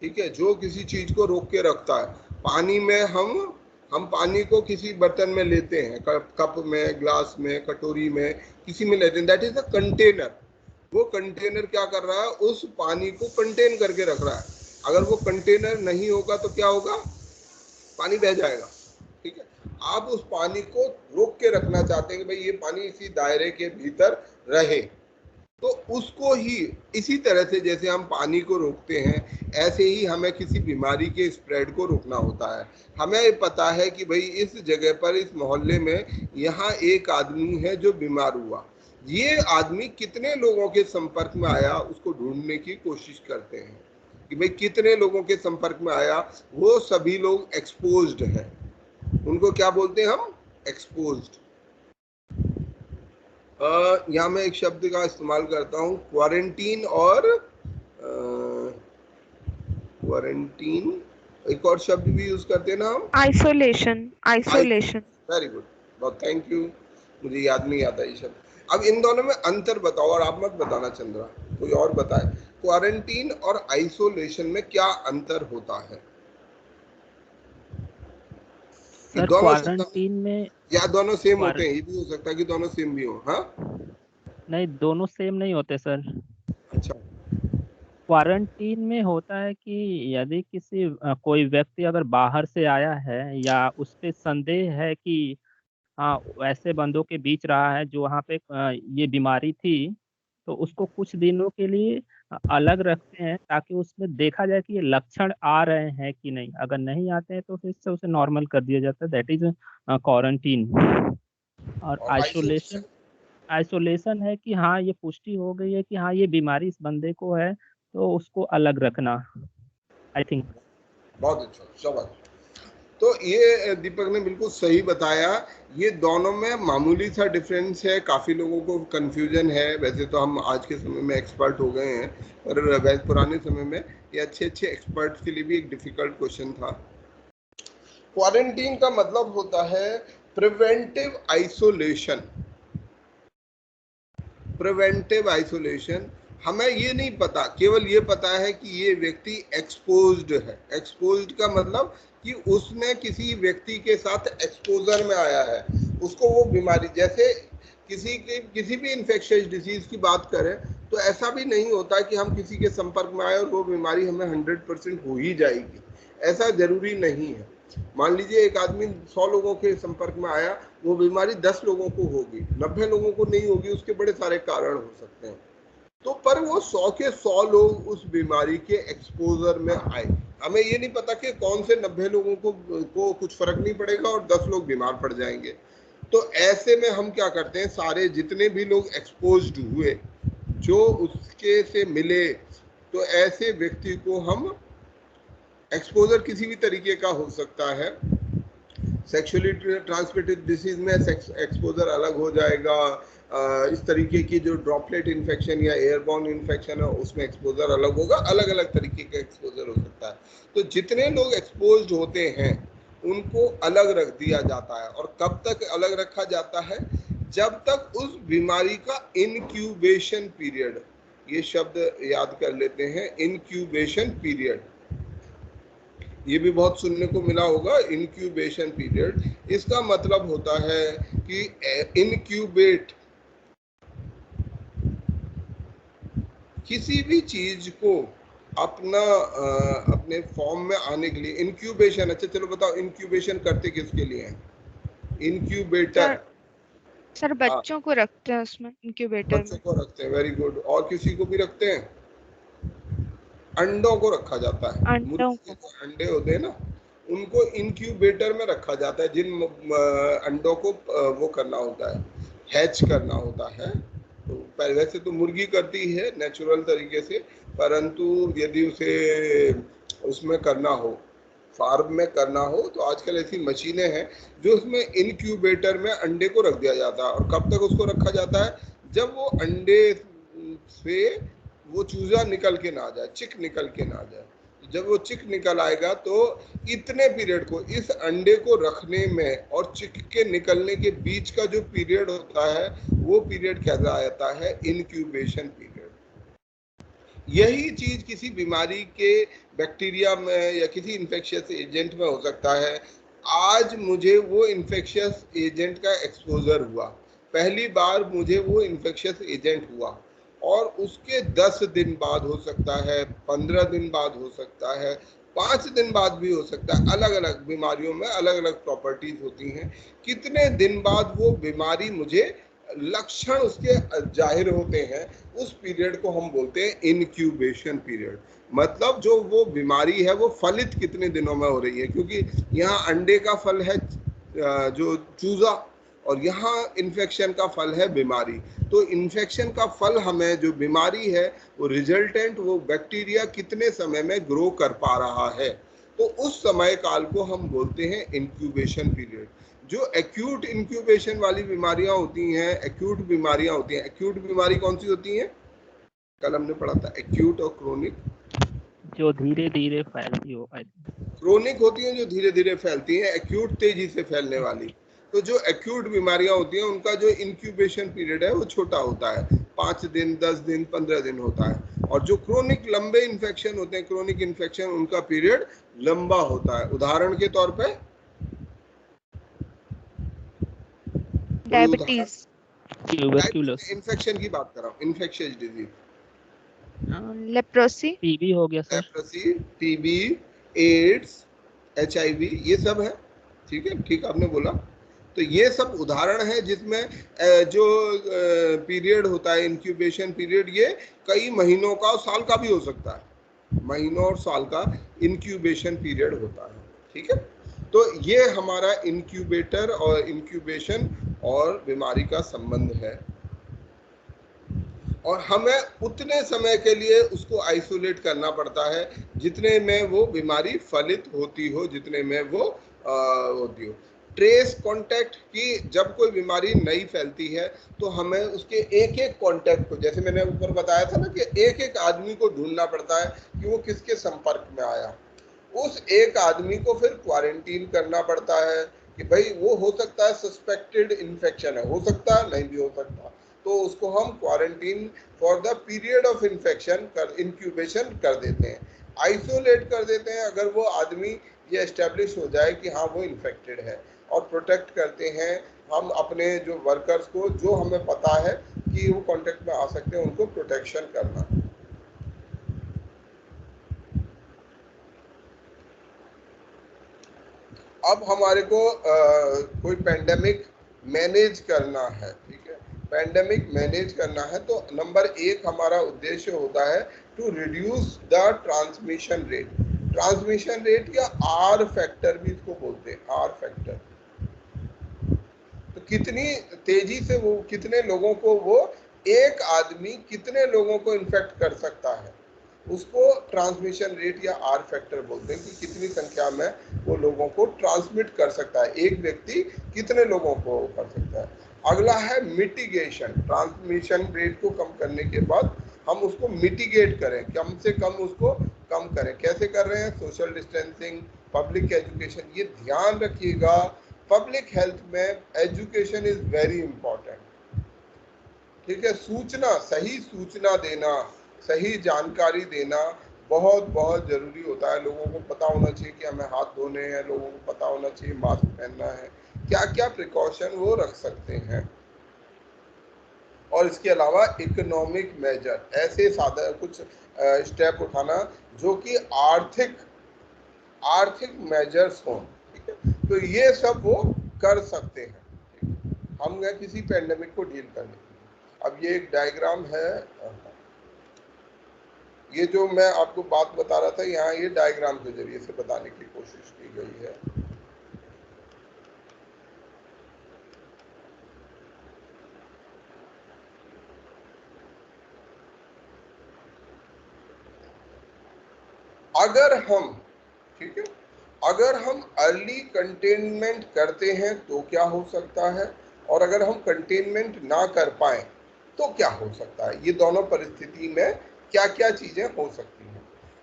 ठीक है, जो किसी चीज को रोक के रखता है। पानी में हम पानी को किसी बर्तन में लेते हैं, कप में, ग्लास में, कटोरी में, किसी में लेते हैं, दैट इज अ कंटेनर। वो कंटेनर क्या कर रहा है? उस पानी को कंटेन करके रख रहा है। अगर वो कंटेनर नहीं होगा तो क्या होगा? पानी बह जाएगा। ठीक है, आप उस पानी को रोक के रखना चाहते हैं कि भाई ये पानी इसी दायरे के भीतर रहे, तो उसको ही इसी तरह से जैसे हम पानी को रोकते हैं, ऐसे ही हमें किसी बीमारी के स्प्रेड को रोकना होता है। हमें पता है कि भाई इस जगह पर, इस मोहल्ले में यहाँ एक आदमी है जो बीमार हुआ, ये आदमी कितने लोगों के संपर्क में आया उसको ढूंढने की कोशिश करते हैं कि भाई कितने लोगों के संपर्क में आया। वो सभी लोग एक्सपोज्ड है, उनको क्या बोलते हैं हम? एक्सपोज्ड। यहाँ मैं एक शब्द का इस्तेमाल करता हूँ, क्वारंटीन, और क्वारंटीन, एक और शब्द भी यूज करते हैं ना हम, आइसोलेशन, आइसोलेशन। वेरी गुड, बहुत थैंक यू, मुझे याद नहीं आता ये शब्द। अब इन दोनों में अंतर बताओ, और आप मत बताना चंद्रा, कोई और बताए, क्वारंटीन और आइसोलेशन में क्या अंतर होता है? सर दोनों क्वारंटीन में, या दोनों सेम होते हैं? ये भी हो सकता है कि दोनों सेम भी हो। हाँ, नहीं दोनों सेम नहीं होते सर। अच्छा, क्वारंटीन में होता है कि यदि किसी कोई व्यक्ति अगर बाहर से आया है या उस पे संदेह है कि हाँ ऐसे बंदों के बीच रहा है जो वहाँ पे ये बीमारी थी, तो उसको कुछ दिनों के लिए अलग रखते हैं ताकि उसमें देखा जाए कि ये लक्षण आ रहे हैं कि नहीं। अगर नहीं आते हैं तो फिर से उसे नॉर्मल कर दिया जाता है, दैट इज क्वारंटीन। और और आइसोलेशन, आइसोलेशन? आइसोलेशन है कि हाँ ये पुष्टि हो गई है कि हाँ ये बीमारी इस बंदे को है, तो उसको अलग रखना, आई थिंक। बहुत अच्छा, शाबाश। तो ये दीपक ने बिल्कुल सही बताया। ये दोनों में मामूली सा डिफरेंस है, काफी लोगों को कंफ्यूजन है। वैसे तो हम आज के समय में एक्सपर्ट हो गए हैं, पर वैसे पुराने समय में ये अच्छे अच्छे एक्सपर्ट्स के लिए भी एक डिफिकल्ट क्वेश्चन था। क्वारंटीन का मतलब होता है प्रिवेंटिव आइसोलेशन। प्रिवेंटिव आइसोलेशन, हमें ये नहीं पता, केवल ये पता है कि ये व्यक्ति एक्सपोज्ड है। एक्सपोज्ड का मतलब कि उसने किसी व्यक्ति के साथ एक्सपोजर में आया है, उसको वो बीमारी, जैसे किसी भी इन्फेक्शियस डिजीज की बात करें तो ऐसा भी नहीं होता कि हम किसी के संपर्क में आए और वो बीमारी हमें 100% हो ही जाएगी, ऐसा जरूरी नहीं है। मान लीजिए एक आदमी 100 लोगों के संपर्क में आया, वो बीमारी 10 लोगों को होगी, 90 लोगों को नहीं होगी, उसके बड़े सारे कारण हो सकते हैं। तो पर वो 100 के 100 लोग उस बीमारी के एक्सपोजर में आए, हमें ये नहीं पता कि कौन से 90 लोगों को कुछ फर्क नहीं पड़ेगा और 10 लोग बीमार पड़ जाएंगे। तो ऐसे में हम क्या करते हैं, सारे जितने भी लोग एक्सपोज्ड हुए, जो उसके से मिले, तो ऐसे व्यक्ति को हम, एक्सपोजर किसी भी तरीके का हो सकता है। सेक्सुअली ट्रांसमिटेड डिसीज में एक्सपोजर अलग हो जाएगा, इस तरीके की जो ड्रॉपलेट इन्फेक्शन या एयरबॉर्न इन्फेक्शन है उसमें एक्सपोजर अलग होगा, अलग अलग तरीके का एक्सपोजर हो सकता है। तो जितने लोग एक्सपोज्ड होते हैं उनको अलग रख दिया जाता है। और कब तक अलग रखा जाता है? जब तक उस बीमारी का इनक्यूबेशन पीरियड, ये शब्द याद कर लेते हैं, इनक्यूबेशन पीरियड, ये भी बहुत सुनने को मिला होगा, इनक्यूबेशन पीरियड। इसका मतलब होता है कि इनक्यूबेट, किसी भी चीज को अपने फॉर्म में आने के लिए इंक्यूबेशन। अच्छा चलो बताओ, इंक्यूबेशन करते किसके लिए हैं? इंक्यूबेटर। सर बच्चों को रखते हैं उसमें, इंक्यूबेटर बच्चों में। को रखते हैं, वेरी गुड। और किसी को भी रखते हैं? अंडों को रखा जाता है, अंडों मुर्गी के को। जो अंडे होते हैं ना, उनको इंक्यूबेटर में रखा जाता है, जिन अंडों को वो करना होता है, हैच करना होता है। तो वैसे तो मुर्गी करती है नेचुरल तरीके से, परंतु यदि उसे उसमें करना हो, फार्म में करना हो, तो आजकल ऐसी मशीनें हैं जो उसमें इनक्यूबेटर में अंडे को रख दिया जाता है। और कब तक उसको रखा जाता है? जब वो अंडे से वो चूजा निकल के ना आ जाए, चिक निकल के ना आ जाए। जब वो चिक निकल आएगा तो इतने पीरियड को, इस अंडे को रखने में और चिक के निकलने के बीच का जो पीरियड होता है वो पीरियड कहलाता जाता है इंक्यूबेशन पीरियड। यही चीज किसी बीमारी के बैक्टीरिया में या किसी इन्फेक्शियस एजेंट में हो सकता है। आज मुझे वो इन्फेक्शियस एजेंट का एक्सपोजर हुआ, पहली बार मुझे वो इन्फेक्शियस एजेंट हुआ, और उसके 10 दिन बाद हो सकता है, 15 दिन बाद हो सकता है, 5 दिन बाद भी हो सकता है। अलग अलग बीमारियों में अलग अलग प्रॉपर्टीज होती हैं। कितने दिन बाद वो बीमारी मुझे लक्षण उसके जाहिर होते हैं, उस पीरियड को हम बोलते हैं इनक्यूबेशन पीरियड। मतलब जो वो बीमारी है वो फलित कितने दिनों में हो रही है, क्योंकि यहाँ अंडे का फल है जो चूजा, और यहाँ इन्फेक्शन का फल है बीमारी। तो इन्फेक्शन का फल हमें जो बीमारी है वो रिजल्टेंट, वो बैक्टीरिया कितने समय में ग्रो कर पा रहा है, तो उस समय काल को हम बोलते हैं इंक्यूबेशन पीरियड। जो एक्यूट इंक्यूबेशन वाली बीमारियां होती हैं, एक्यूट बीमारियां होती हैं, एक्यूट बीमारी कौन सी होती है, कल हमने पढ़ा था, एक्यूट और क्रोनिक। जो धीरे धीरे फैलती हो, क्रोनिक होती हैं जो धीरे धीरे फैलती हैं, एक्यूट तेजी से फैलने वाली। तो जो एक्यूट बीमारियां होती हैं उनका जो इंक्यूबेशन पीरियड है वो छोटा होता है, 5 दिन, 10 दिन, 15 दिन होता है। और जो क्रोनिक लंबे इन्फेक्शन होते हैं, क्रोनिक इन्फेक्शन, उनका पीरियड लंबा होता है। उदाहरण के तौर पे डायबिटीज, ट्यूबरक्यूलोसिस, इन्फेक्शन की बात कर रहा हूँ, इन्फेक्शियस डिजीज, लेप्रोसी, टीबी हो गया sir, leprosy, TB, AIDS, HIV, ये सब है। ठीक है, ठीक आपने बोला। तो ये सब उदाहरण है जिसमें जो पीरियड होता है इंक्यूबेशन पीरियड, ये कई महीनों का और साल का भी हो सकता है, महीनों और साल का इंक्यूबेशन पीरियड होता है। ठीक है, तो ये हमारा इंक्यूबेटर और इंक्यूबेशन और बीमारी का संबंध है, और हमें उतने समय के लिए उसको आइसोलेट करना पड़ता है जितने में वो बीमारी फलित होती हो, जितने में वो होती हो। ट्रेस कांटेक्ट की, जब कोई बीमारी नई फैलती है तो हमें उसके एक एक कांटेक्ट को, जैसे मैंने ऊपर बताया था ना कि एक एक आदमी को ढूंढना पड़ता है कि वो किसके संपर्क में आया। उस एक आदमी को फिर क्वारंटीन करना पड़ता है कि भाई वो हो सकता है सस्पेक्टेड इन्फेक्शन है, हो सकता है नहीं भी हो सकता, तो उसको हम quarantine for the period of infection incubation कर देते हैं, आइसोलेट कर देते हैं अगर वो आदमी ये एस्टेब्लिश हो जाए कि हाँ वो इन्फेक्टेड है। और प्रोटेक्ट करते हैं हम अपने जो वर्कर्स को, जो हमें पता है कि वो कांटेक्ट में आ सकते हैं, उनको प्रोटेक्शन करना। अब हमारे को कोई पेंडेमिक मैनेज करना है, ठीक है, पेंडेमिक मैनेज करना है, तो नंबर 1 हमारा उद्देश्य होता है to reduce the transmission rate. Transmission rate या आर फैक्टर भी इसको बोलते हैं, आर फैक्टर। तो कितनी तेजी से वो, कितने लोगों को वो, एक आदमी कितने लोगों को इन्फेक्ट कर सकता है, उसको ट्रांसमिशन रेट या आर फैक्टर बोलते हैं, कि कितनी संख्या में वो लोगों को ट्रांसमिट कर सकता है, एक व्यक्ति कितने लोगों को कर सकता है। अगला है मिटिगेशन। ट्रांसमिशन रेट को कम करने के बाद हम उसको मिटिगेट करें, कम से कम उसको कम करें। कैसे कर रहे हैं? Social distancing, public education. ये ध्यान रखिएगा, पब्लिक हेल्थ में एजुकेशन इज वेरी इंपॉर्टेंट। ठीक है, सूचना, सही सूचना देना, सही जानकारी देना बहुत बहुत जरूरी होता है। लोगों को पता होना चाहिए कि हमें हाथ धोने हैं, लोगों को पता होना चाहिए मास्क पहनना है, क्या क्या प्रिकॉशन वो रख सकते हैं। और इसके अलावा इकोनॉमिक मेजर, ऐसे साधा कुछ स्टेप उठाना जो कि आर्थिक मेजर्स हों। ठीक है, तो ये सब वो कर सकते हैं हम किसी पेंडेमिक को डील करने के लिए। अब ये एक डायग्राम है, ये जो मैं आपको बात बता रहा था, यहाँ ये डायग्राम के जरिए से बताने की कोशिश की गई है। अगर हम, ठीक है, अगर हम अर्ली कंटेनमेंट करते हैं तो क्या हो सकता है, और अगर हम कंटेनमेंट ना कर पाए तो क्या हो सकता है। ये दोनों परिस्थिति में क्या क्या चीजें हो सकती हैं।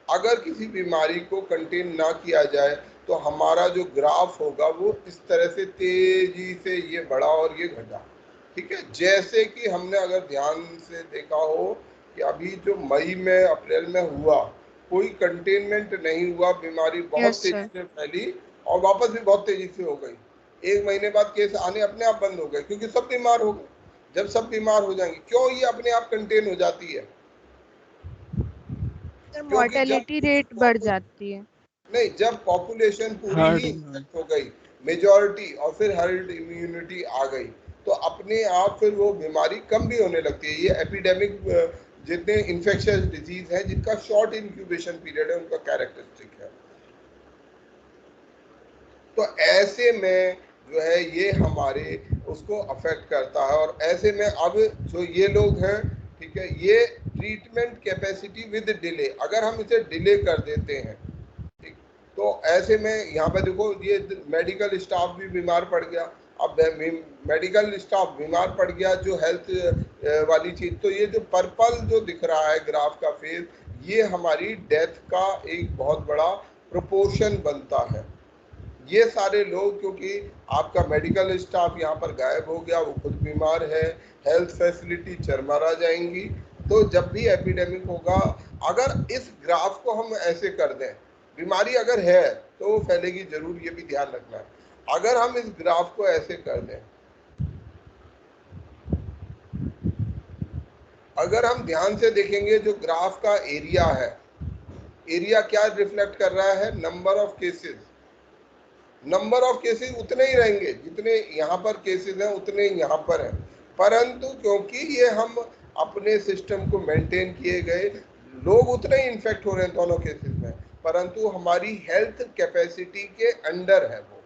अगर किसी बीमारी को कंटेन ना किया जाए तो हमारा जो ग्राफ होगा वो इस तरह से तेजी से ये बढ़ा और ये घटा, ठीक है। जैसे कि हमने अगर ध्यान से देखा हो कि अभी जो मई में अप्रैल में हुआ, कोई कंटेनमेंट नहीं हुआ, बीमारी बहुत यस तेजी सर। से फैली और वापस भी बहुत तेजी से हो गई। 1 महीने बाद केस आने अपने आप बंद हो गए क्योंकि सब बीमार हो गए। जब सब बीमार हो जाएंगे, क्यों ये अपने आप कंटेन हो जाती है? सर क्योंकि जब मोर्टेलिटी रेट बढ़ जाती है। नहीं, जब पॉपुलेशन पूरी हर्ड ही इम्यूनिटी। इन्फेक्ट हो गई, मेजॉरिटी, और फिर हर्ड इम्यूनिटी आ गई, तो अपने आप फिर वो बीमारी कम भी होने लगती है। ये एपिडेमिक जितने इन्फेक्शियस डिजीज हैं जिनका शॉर्ट इंक्यूबेशन पीरियड है, उनका कैरेक्टरिस्टिक है। तो ऐसे में जो है ये हमारे उसको अफेक्ट करता है। और ऐसे में अब जो ये लोग हैं, ठीक है, ये ट्रीटमेंट कैपेसिटी विद डिले, अगर हम इसे डिले कर देते हैं, ठीक, तो ऐसे में यहाँ पे देखो ये मेडिकल स्टाफ भी बीमार पड़ गया। अब मेडिकल स्टाफ बीमार पड़ गया, जो हेल्थ वाली चीज, तो ये जो पर्पल जो दिख रहा है ग्राफ का फेज, ये हमारी डेथ का एक बहुत बड़ा प्रोपोर्शन बनता है। ये सारे लोग, क्योंकि आपका मेडिकल स्टाफ यहाँ पर गायब हो गया, वो खुद बीमार है, हेल्थ फैसिलिटी चरमरा जाएंगी। तो जब भी एपिडेमिक होगा, अगर इस ग्राफ को हम ऐसे कर दें, बीमारी अगर है तो वो फैलेगी जरूर, ये भी ध्यान रखना है। अगर हम इस ग्राफ को ऐसे कर दें, अगर हम ध्यान से देखेंगे, जो ग्राफ का एरिया है, एरिया क्या रिफ्लेक्ट कर रहा है? Number of cases. Number of cases उतने ही रहेंगे जितने यहाँ पर केसेस हैं, उतने ही यहाँ पर हैं। परंतु क्योंकि ये हम अपने सिस्टम को मेंटेन किए गए, लोग उतने ही इन्फेक्ट हो रहे हैं दोनों केसेस में, परंतु हमारी हेल्थ कैपेसिटी के अंडर है। वो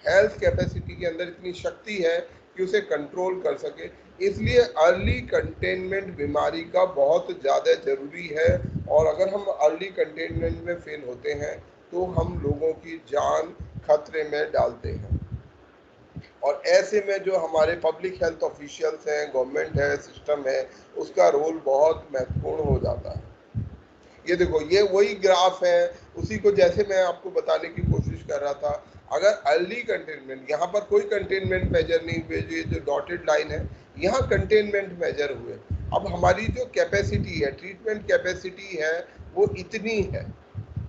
हेल्थ कैपेसिटी के अंदर इतनी शक्ति है कि उसे कंट्रोल कर सके। इसलिए अर्ली कंटेनमेंट बीमारी का बहुत ज़्यादा जरूरी है। और अगर हम अर्ली कंटेनमेंट में फेल होते हैं तो हम लोगों की जान खतरे में डालते हैं। और ऐसे में जो हमारे पब्लिक हेल्थ ऑफिशियल्स हैं, गवर्नमेंट है, सिस्टम है, उसका रोल बहुत महत्वपूर्ण हो जाता है। ये देखो, ये वही ग्राफ है, उसी को जैसे मैं आपको बताने की कोशिश कर रहा था। अगर अर्ली कंटेनमेंट, यहाँ पर कोई कंटेनमेंट मेजर नहीं हुए, ये जो डॉटेड लाइन है यहाँ कंटेनमेंट मेजर हुए। अब हमारी जो कैपेसिटी है, ट्रीटमेंट कैपेसिटी है, वो इतनी है,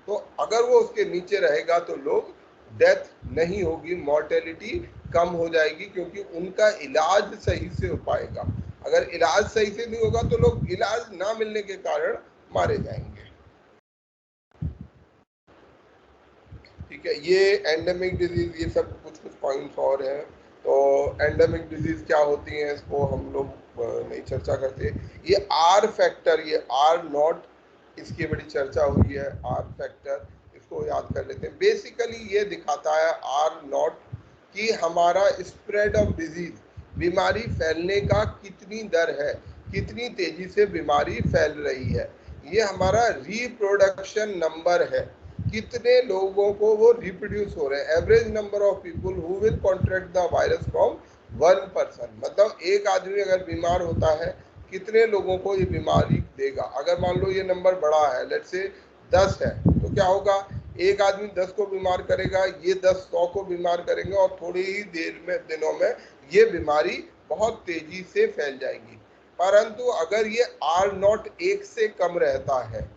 तो अगर वो उसके नीचे रहेगा तो लोग डेथ नहीं होगी, मॉर्टेलिटी कम हो जाएगी, क्योंकि उनका इलाज सही से हो पाएगा। अगर इलाज सही से नहीं होगा तो लोग इलाज ना मिलने के कारण मारे जाएंगे। ठीक है, ये एंडेमिक डिजीज, ये सब कुछ कुछ पॉइंट्स और हैं। तो एंडेमिक डिजीज क्या होती हैं इसको हम लोग नहीं चर्चा करते। ये आर फैक्टर, ये आर नॉट, इसकी बड़ी चर्चा हुई है। आर फैक्टर, इसको याद कर लेते हैं। बेसिकली ये दिखाता है आर नॉट कि हमारा स्प्रेड ऑफ डिजीज, बीमारी फैलने का कितनी दर है, कितनी तेजी से बीमारी फैल रही है। ये हमारा रिप्रोडक्शन नंबर है, कितने लोगों को वो रिप्रोड्यूस हो रहे हैं। Average number of people who will contract the virus from one person, मतलब एक आदमी अगर बीमार होता है, कितने लोगों को ये बीमारी देगा। अगर मान लो ये नंबर बड़ा है, लेट्स से 10 है, तो क्या होगा, एक आदमी 10 को बीमार करेगा, ये 10 100 को बीमार करेंगे, और थोड़ी ही देर में, दिनों में ये बीमारी बहुत तेजी से फैल जाएगी। परंतु अगर ये आर नॉट 1 से कम रहता है,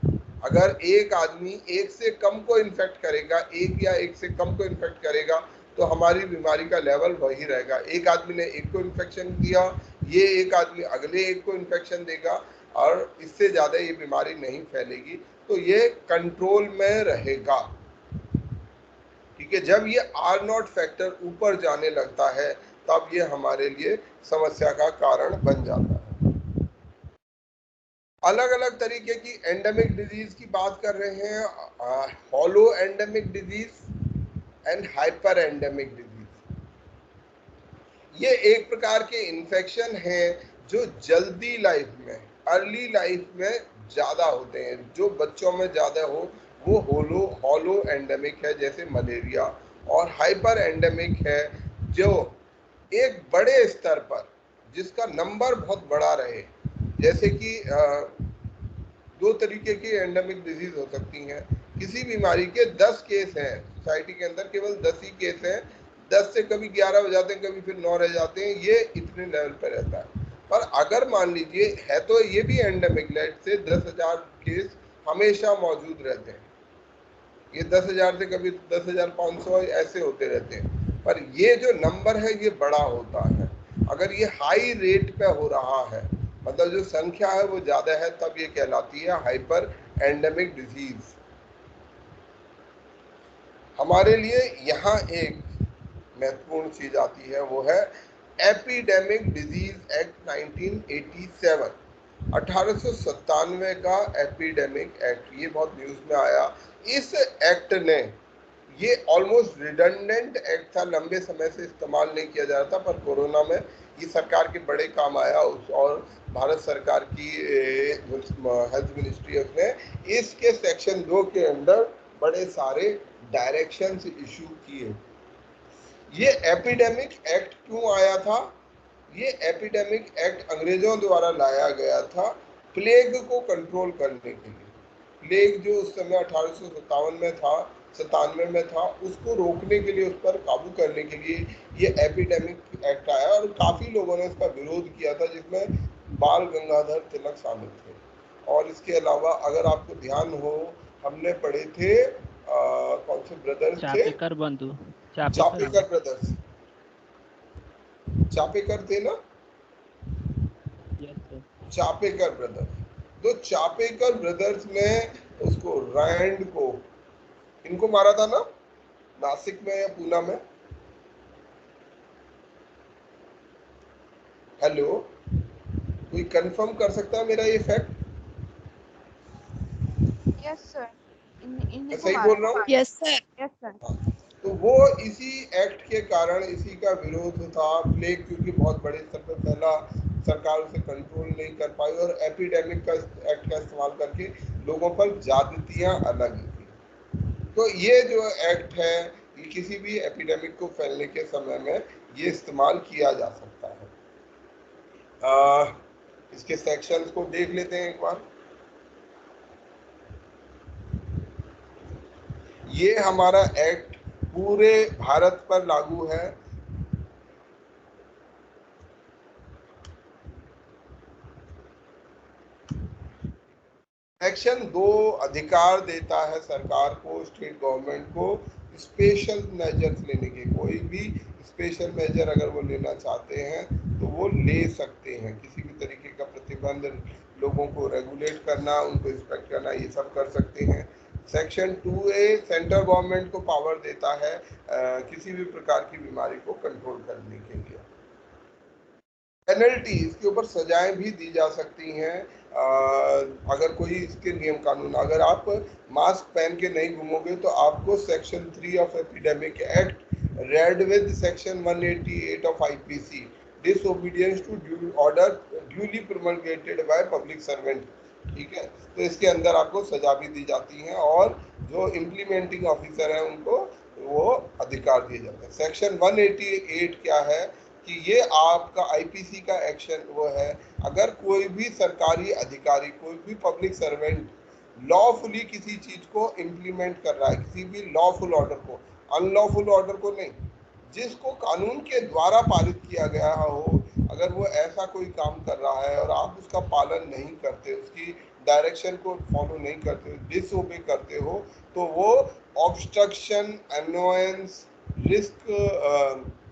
अगर एक आदमी 1 से कम को इन्फेक्ट करेगा, 1 या 1 से कम को इन्फेक्ट करेगा, तो हमारी बीमारी का लेवल वही रहेगा। एक आदमी ने 1 को इन्फेक्शन दिया, ये एक आदमी अगले 1 को इन्फेक्शन देगा, और इससे ज़्यादा ये बीमारी नहीं फैलेगी, तो ये कंट्रोल में रहेगा। ठीक है, जब ये आर नॉट फैक्टर ऊपर जाने लगता है, तब ये हमारे लिए समस्या का कारण बन जाता है। अलग अलग तरीके की एंडेमिक डिजीज की बात कर रहे हैं, hollow endemic disease and hyper endemic disease. ये एक प्रकार के इन्फेक्शन हैं जो जल्दी लाइफ में, अर्ली लाइफ में ज़्यादा होते हैं। जो बच्चों में ज़्यादा हो वो हॉलो एंडेमिक है, जैसे मलेरिया। और हाइपर एंडेमिक है जो एक बड़े स्तर पर, जिसका नंबर बहुत बड़ा रहे, जैसे कि दो तरीके की एंडेमिक डिजीज हो सकती हैं। किसी बीमारी के 10 केस हैं सोसाइटी के अंदर, केवल 10 ही केस हैं, 10 से कभी 11 हो जाते हैं, कभी फिर 9 रह जाते हैं, ये इतने लेवल पर रहता है। पर अगर मान लीजिए है तो ये भी एंडेमिक, लेट से 10,000 केस हमेशा मौजूद रहते हैं, ये 10,000 से कभी 10,500 ऐसे होते रहते हैं, पर ये जो नंबर है ये बड़ा होता है। अगर ये हाई रेट पे हो रहा है, मतलब जो संख्या है वो ज्यादा है, तब ये कहलाती है हाइपर एंडेमिक डिजीज। हमारे लिए यहाँ एक महत्वपूर्ण चीज आती है, वो है एपिडेमिक डिजीज एक्ट 1987, 1897 का एपिडेमिक एक्ट। ये बहुत न्यूज में आया। इस एक्ट ने, ये ऑलमोस्ट रिडंडेंट एक्ट था, लंबे समय से इस्तेमाल नहीं किया जा रहा था, पर कोरोना में ये सरकार के बड़े काम आया। और भारत सरकार की हेल्थ मिनिस्ट्री ने इसके सेक्शन 2 के अंदर बड़े सारे डायरेक्शंस इशू किए। ये एपिडेमिक एक्ट क्यों आया था? ये एपिडेमिक एक्ट अंग्रेजों द्वारा लाया गया था प्लेग को कंट्रोल करने के लिए। प्लेग जो उस समय 1857 में था, 97 में था, उसको रोकने के लिए, उस पर काबू करने के लिए ये एपिडेमिक एक्ट आया। और काफ़ी लोगों ने इसका विरोध किया था, जिसमें बाल गंगाधर तिलक शामिल थे। और इसके अलावा अगर आपको ध्यान हो, हमने पढ़े थे कौन से ब्रदर्स थे? चापेकर बंधु, चापेकर ब्रदर्स, चापेकर थे ना? Yes sir. चापेकर ब्रदर्स, तो चापेकर ब्रदर्स ने उसको रैंड को, इनको मारा था ना, नासिक में या पूना में? हेलो, कोई कंफर्म कर सकता है मेरा ये फैक्ट? यस सर, मैं सही बोल रहा हूँ? Yes sir, yes sir. तो वो इसी एक्ट के कारण, इसी का विरोध था। प्लेग क्योंकि बहुत बड़े स्तर पर फैला, सरकार उसे कंट्रोल नहीं कर पाई, और एपिडेमिक का एक्ट का इस्तेमाल करके लोगों पर ज्यादतियां अलग थी। तो ये जो एक्ट है, ये किसी भी एपिडेमिक को फैलने के समय में ये इस्तेमाल किया जा सकता है। इसके सेक्शंस को देख लेते हैं एक बार। ये हमारा एक्ट पूरे भारत पर लागू है। सेक्शन 2 अधिकार देता है सरकार को, स्टेट गवर्नमेंट को स्पेशल मेजर्स लेने के। कोई भी स्पेशल मेजर अगर वो लेना चाहते हैं तो वो ले सकते हैं। किसी भी तरीके का प्रतिबंध, लोगों को रेगुलेट करना, उनको इंस्पेक्ट करना, ये सब कर सकते हैं। सेक्शन 2A सेंट्रल गवर्नमेंट को पावर देता है किसी भी प्रकार की बीमारी को कंट्रोल करने के लिए। पेनल्टी, इसके ऊपर सजाएं भी दी जा सकती हैं अगर कोई इसके नियम कानून, अगर आप मास्क पहन के नहीं घूमोगे तो आपको section 3 of epidemic act read with section 188 of IPC disobedience to order duly promulgated by public servant, ठीक है, तो इसके अंदर आपको सजा भी दी जाती है, और जो इम्प्लीमेंटिंग ऑफिसर है उनको वो अधिकार दिए जाते हैं। सेक्शन 188 क्या है कि ये आपका IPC का एक्शन वो है, अगर कोई भी सरकारी अधिकारी, कोई भी पब्लिक सर्वेंट लॉफुली किसी चीज को इम्प्लीमेंट कर रहा है, किसी भी लॉफुल ऑर्डर को, अनलॉफुल ऑर्डर को नहीं, जिसको कानून के द्वारा पारित किया गया हो, अगर वो ऐसा कोई काम कर रहा है और आप उसका पालन नहीं करते, उसकी डायरेक्शन को फॉलो नहीं करते, डिसओबे करते हो, तो वो obstruction, annoyance, risk,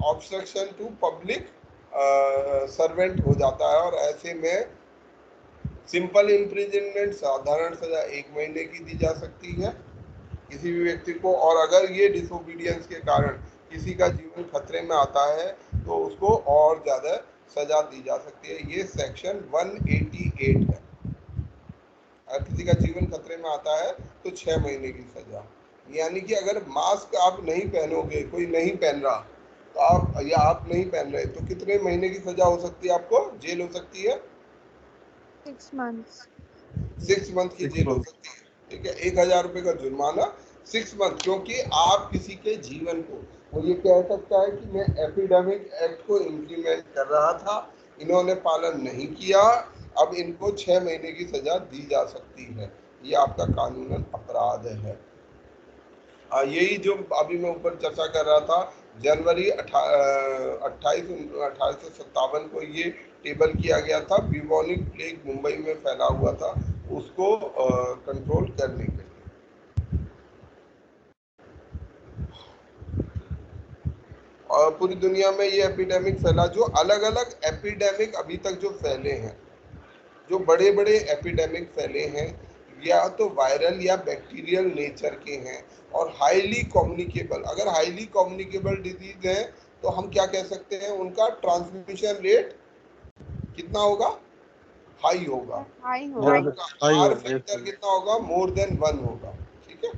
obstruction to public servant हो जाता है। और ऐसे में सिंपल इम्प्रिजनमेंट, साधारण सजा 1 महीने की दी जा सकती है किसी भी व्यक्ति को, और अगर ये डिसोबीडियंस के कारण किसी का जीवन खतरे में आता है तो उसको और ज्यादा सजा दी जा सकती है। ये सेक्शन 188 है। अगर किसी का जीवन खतरे में आता है तो 6 महीने की सजा। यानी कि अगर मास्क आप नहीं पहनोगे, कोई नहीं पहन रहा, तो आप, या आप नहीं पहन रहे, तो कितने महीने की सजा हो सकती है? आपको जेल हो सकती है 6 months। 6 मंथ की जेल हो सकती है, ठीक है, 1,000 रुपए का जुर्माना, 6 मंथ, क्योंकि आप किसी के जीवन को, वो ये कह सकता है कि मैं एपिडेमिक एक्ट को इम्प्लीमेंट कर रहा था, इन्होंने पालन नहीं किया, अब इनको 6 महीने की सजा दी जा सकती है। ये आपका कानूनन अपराध है। यही जो अभी मैं ऊपर चर्चा कर रहा था, जनवरी 1857 को ये टेबल किया गया था, ब्यूबोनिक प्लेग मुंबई में फैला हुआ था, उसको कंट्रोल करने के लिए। और पूरी दुनिया में ये एपिडेमिक फैला। जो अलग अलग एपिडेमिक अभी तक जो फैले हैं, जो बड़े बड़े एपिडेमिक फैले हैं, या तो वायरल या बैक्टीरियल नेचर के हैं और हाईली कम्युनिकेबल। अगर हाईली कम्युनिकेबल डिजीज है तो हम क्या कह सकते हैं, उनका ट्रांसमिशन रेट कितना होगा, हाई होगा, हाई और होगा। उनका आर फैक्टर कितना होगा, मोर देन 1 होगा। ठीक है।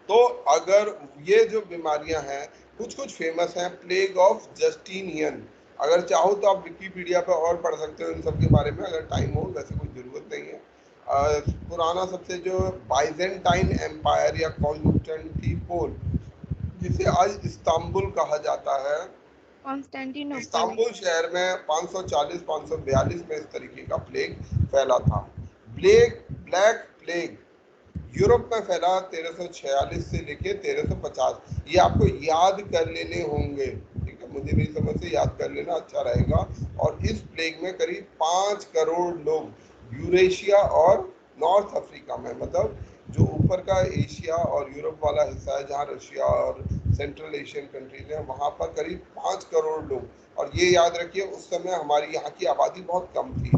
तो अगर ये जो बीमारियां हैं, कुछ फेमस हैं, प्लेग ऑफ जस्टिनियन, अगर चाहो तो आप विकिपीडिया पे और पढ़ सकते हो इन सब के बारे में, अगर टाइम हो, वैसे कोई जरूरत नहीं है। पुराना सबसे जो बाइजेंटाइन एम्पायर या कॉन्स्टेंटिनोपल, जिसे आज इस्तांबुल कहा जाता है, कॉन्स्टेंटिनोपल। इस्तांबुल शहर में 540-542 में इस तरीके का प्लेग फैला था। ब्लैक प्लेग यूरोप में फैला 1346 से लेके 1350। ये आपको याद कर लेने होंगे, ठीक है, मुझे मेरी समझ से याद कर लेना अच्छा रहेगा। और इस प्लेग में करीब 5 करोड़ लोग यूरेशिया और नॉर्थ अफ्रीका में, मतलब जो ऊपर का एशिया और यूरोप वाला हिस्सा है, जहाँ रशिया और सेंट्रल एशियन कंट्रीज हैं, वहाँ पर करीब 5 करोड़ लोग। और ये याद रखिए, उस समय हमारी यहाँ की आबादी बहुत कम थी,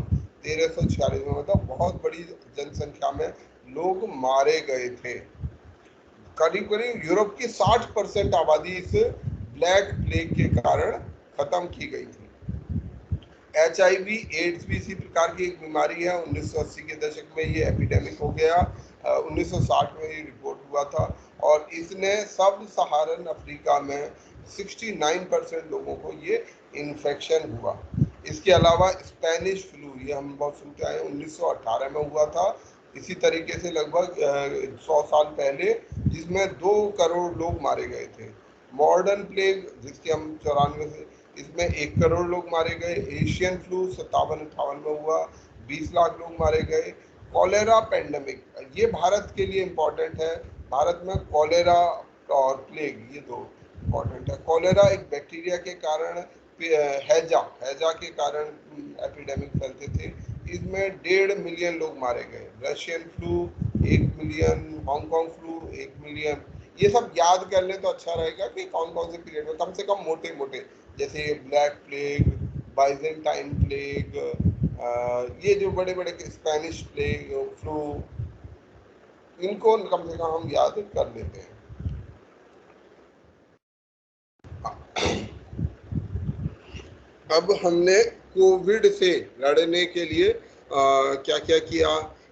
1346 में, मतलब बहुत बड़ी जनसंख्या में लोग मारे गए थे। करीब करीब यूरोप की 60% आबादी इस ब्लैक प्लेग के कारण खत्म की गई थी। HIV एड्स भी इसी प्रकार की एक बीमारी है। 1980 के दशक में ये एपिडेमिक हो गया। 1960 में ये रिपोर्ट हुआ था और इसने सब सहारन अफ्रीका में 69% लोगों को ये इन्फेक्शन हुआ। इसके अलावा स्पेनिश फ्लू, ये हम बहुत सुनते आए, 1918 में हुआ था, इसी तरीके से लगभग 100 साल पहले, जिसमें 2 करोड़ लोग मारे गए थे। मॉडर्न प्लेग, जिसके हम 94 से, इसमें 1 करोड़ लोग मारे गए। एशियन फ्लू 57-58 में हुआ, 20 लाख लोग मारे गए। कॉलेरा पेंडेमिक, ये भारत के लिए इम्पोर्टेंट है। भारत में कॉलेरा और प्लेग, ये 2 इम्पोर्टेंट है। कॉलेरा एक बैक्टीरिया के कारण, हैजा के कारण एपिडेमिक फैलते थे। इसमें 1.5 मिलियन लोग मारे गए। Russian flu 1 million, Hong Kong flu 1 million. ये सब याद कर ले तो अच्छा रहेगा कि कौन कौन से पीरियड में, कम से कम मोटे मोटे, जैसे ब्लैक प्लेग, बाइजेंटाइन प्लेग, ये जो बड़े बड़े स्पेनिश प्लेग, फ्लू, इनको कम से कम हम याद कर लेते हैं। अब हमने कोविड से लड़ने के लिए क्या क्या किया,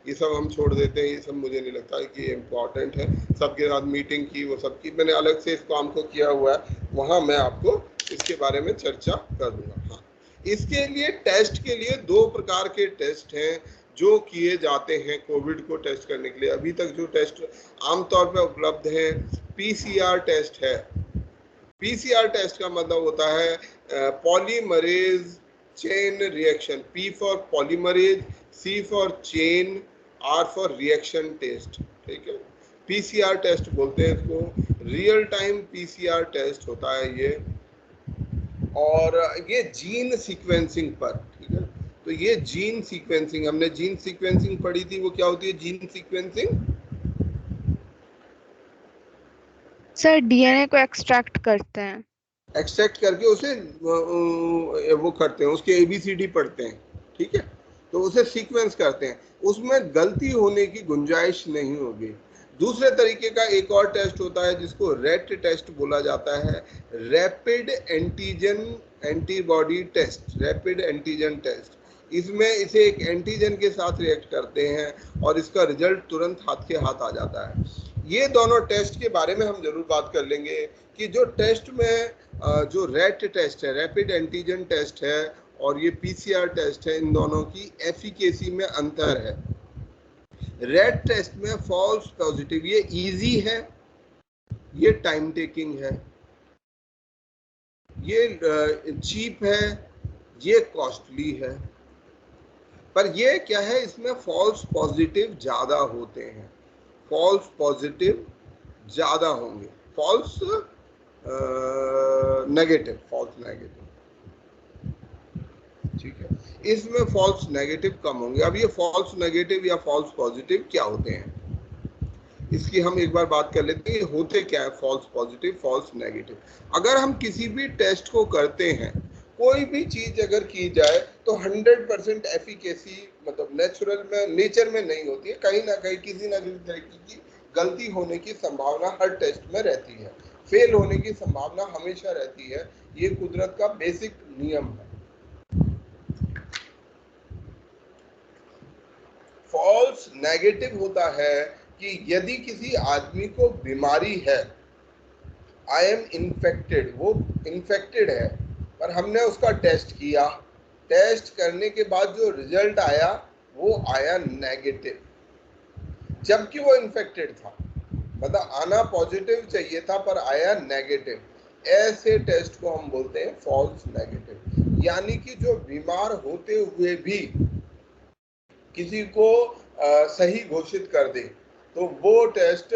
ये सब हम छोड़ देते हैं। ये सब मुझे नहीं लगता है कि ये इम्पोर्टेंट है। सबके साथ मीटिंग की, वो सब की, मैंने अलग से इस काम को किया हुआ है, वहाँ मैं आपको इसके बारे में चर्चा कर दूंगा। हाँ, इसके लिए टेस्ट के लिए 2 प्रकार के टेस्ट हैं जो किए जाते हैं कोविड को टेस्ट करने के लिए। अभी तक जो टेस्ट आमतौर पर उपलब्ध हैं, PCR टेस्ट है। PCR टेस्ट का मतलब होता है polymerase chain reaction, P for polymerase, C for chain, R for reaction test. ठीक है, PCR टेस्ट बोलते हैं इसको। रियल टाइम PCR टेस्ट होता है ये, और ये जीन सीक्वेंसिंग पर, ठीक है। तो ये जीन सीक्वेंसिंग, हमने जीन सीक्वेंसिंग पढ़ी थी, वो क्या होती है जीन सीक्वेंसिंग? सर डीएनए को एक्सट्रैक्ट करते हैं। एक्सट्रैक्ट करके उसे वो करते हैं, उसके ABCD पढ़ते हैं, ठीक है, तो उसे सीक्वेंस करते हैं, उसमें गलती होने की गुंजाइश नहीं होगी। दूसरे तरीके का एक और टेस्ट होता है जिसको रैट टेस्ट बोला जाता है, rapid antigen antibody test, rapid antigen test. इसमें इसे एक एंटीजन के साथ रिएक्ट करते हैं और इसका रिजल्ट तुरंत हाथ के हाथ आ जाता है। ये दोनों टेस्ट के बारे में हम जरूर बात कर लेंगे कि जो टेस्ट में जो रैट टेस्ट है, रैपिड एंटीजन टेस्ट है, और ये PCR टेस्ट है, इन दोनों की एफिकेसी में अंतर है। रैट टेस्ट में फॉल्स पॉजिटिव, ये इजी है, ये टाइम टेकिंग है, ये चीप है, ये कॉस्टली है। पर ये क्या है, इसमें फॉल्स पॉजिटिव ज्यादा होते हैं, फॉल्स पॉजिटिव ज्यादा होंगे, फॉल्स नेगेटिव, फॉल्स नेगेटिव, ठीक है, इसमें फॉल्स नेगेटिव कम होंगे। अब ये फॉल्स नेगेटिव या फॉल्स पॉजिटिव क्या होते हैं, इसकी हम एक बार बात कर लेते हैं, होते क्या है फॉल्स पॉजिटिव, फॉल्स नेगेटिव। अगर हम किसी भी टेस्ट को करते हैं, कोई भी चीज अगर की जाए तो 100% एफिकेसी मतलब नेचर में नहीं होती है, कहीं ना कहीं किसी ना किसी तरीके की गलती होने की संभावना हर टेस्ट में रहती है, फेल होने की संभावना हमेशा रहती है, ये कुदरत का बेसिक नियम है। फॉल्स नेगेटिव होता है कि यदि किसी आदमी को बीमारी है, आई एम इन्फेक्टेड, वो इन्फेक्टेड है, पर हमने उसका टेस्ट किया, टेस्ट करने के बाद जो रिजल्ट आया वो आया नेगेटिव, जबकि वो इन्फेक्टेड था, मतलब आना पॉजिटिव चाहिए था पर आया नेगेटिव, ऐसे टेस्ट को हम बोलते हैं फॉल्स नेगेटिव। यानी कि जो बीमार होते हुए भी किसी को सही घोषित कर दे तो वो टेस्ट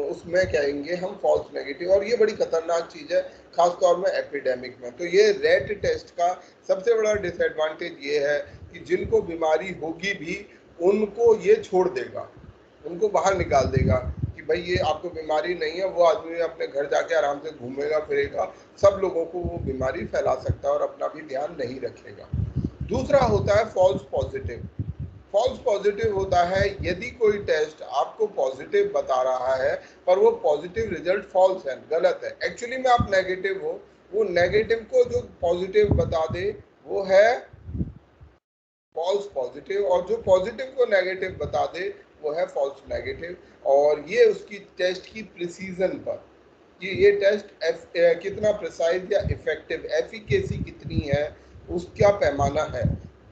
उसमें कहेंगे हम फॉल्स नेगेटिव, और ये बड़ी खतरनाक चीज है खास तौर में एपिडेमिक में। तो ये रैट टेस्ट का सबसे बड़ा डिसएडवांटेज ये है कि जिनको बीमारी होगी भी उनको ये छोड़ देगा, उनको बाहर निकाल देगा कि भाई ये आपको बीमारी नहीं है, वो आदमी अपने घर जाके आराम से घूमेगा फिरेगा, सब लोगों को वो बीमारी फैला सकता है और अपना भी ध्यान नहीं रखेगा। दूसरा होता है फॉल्स पॉजिटिव। फॉल्स पॉजिटिव होता है यदि कोई टेस्ट आपको पॉजिटिव बता रहा है पर वो पॉजिटिव रिजल्ट फॉल्स है, गलत है, एक्चुअली में आप नेगेटिव हो, वो नेगेटिव को जो पॉजिटिव बता दे वो है फॉल्स पॉजिटिव, और जो पॉजिटिव को नेगेटिव बता दे वो है फॉल्स नेगेटिव। और ये उसकी टेस्ट की प्रिसीजन पर कि ये टेस्ट कितना प्रिसाइज या इफेक्टिव, एफिकेसी कितनी है, उसका पैमाना है।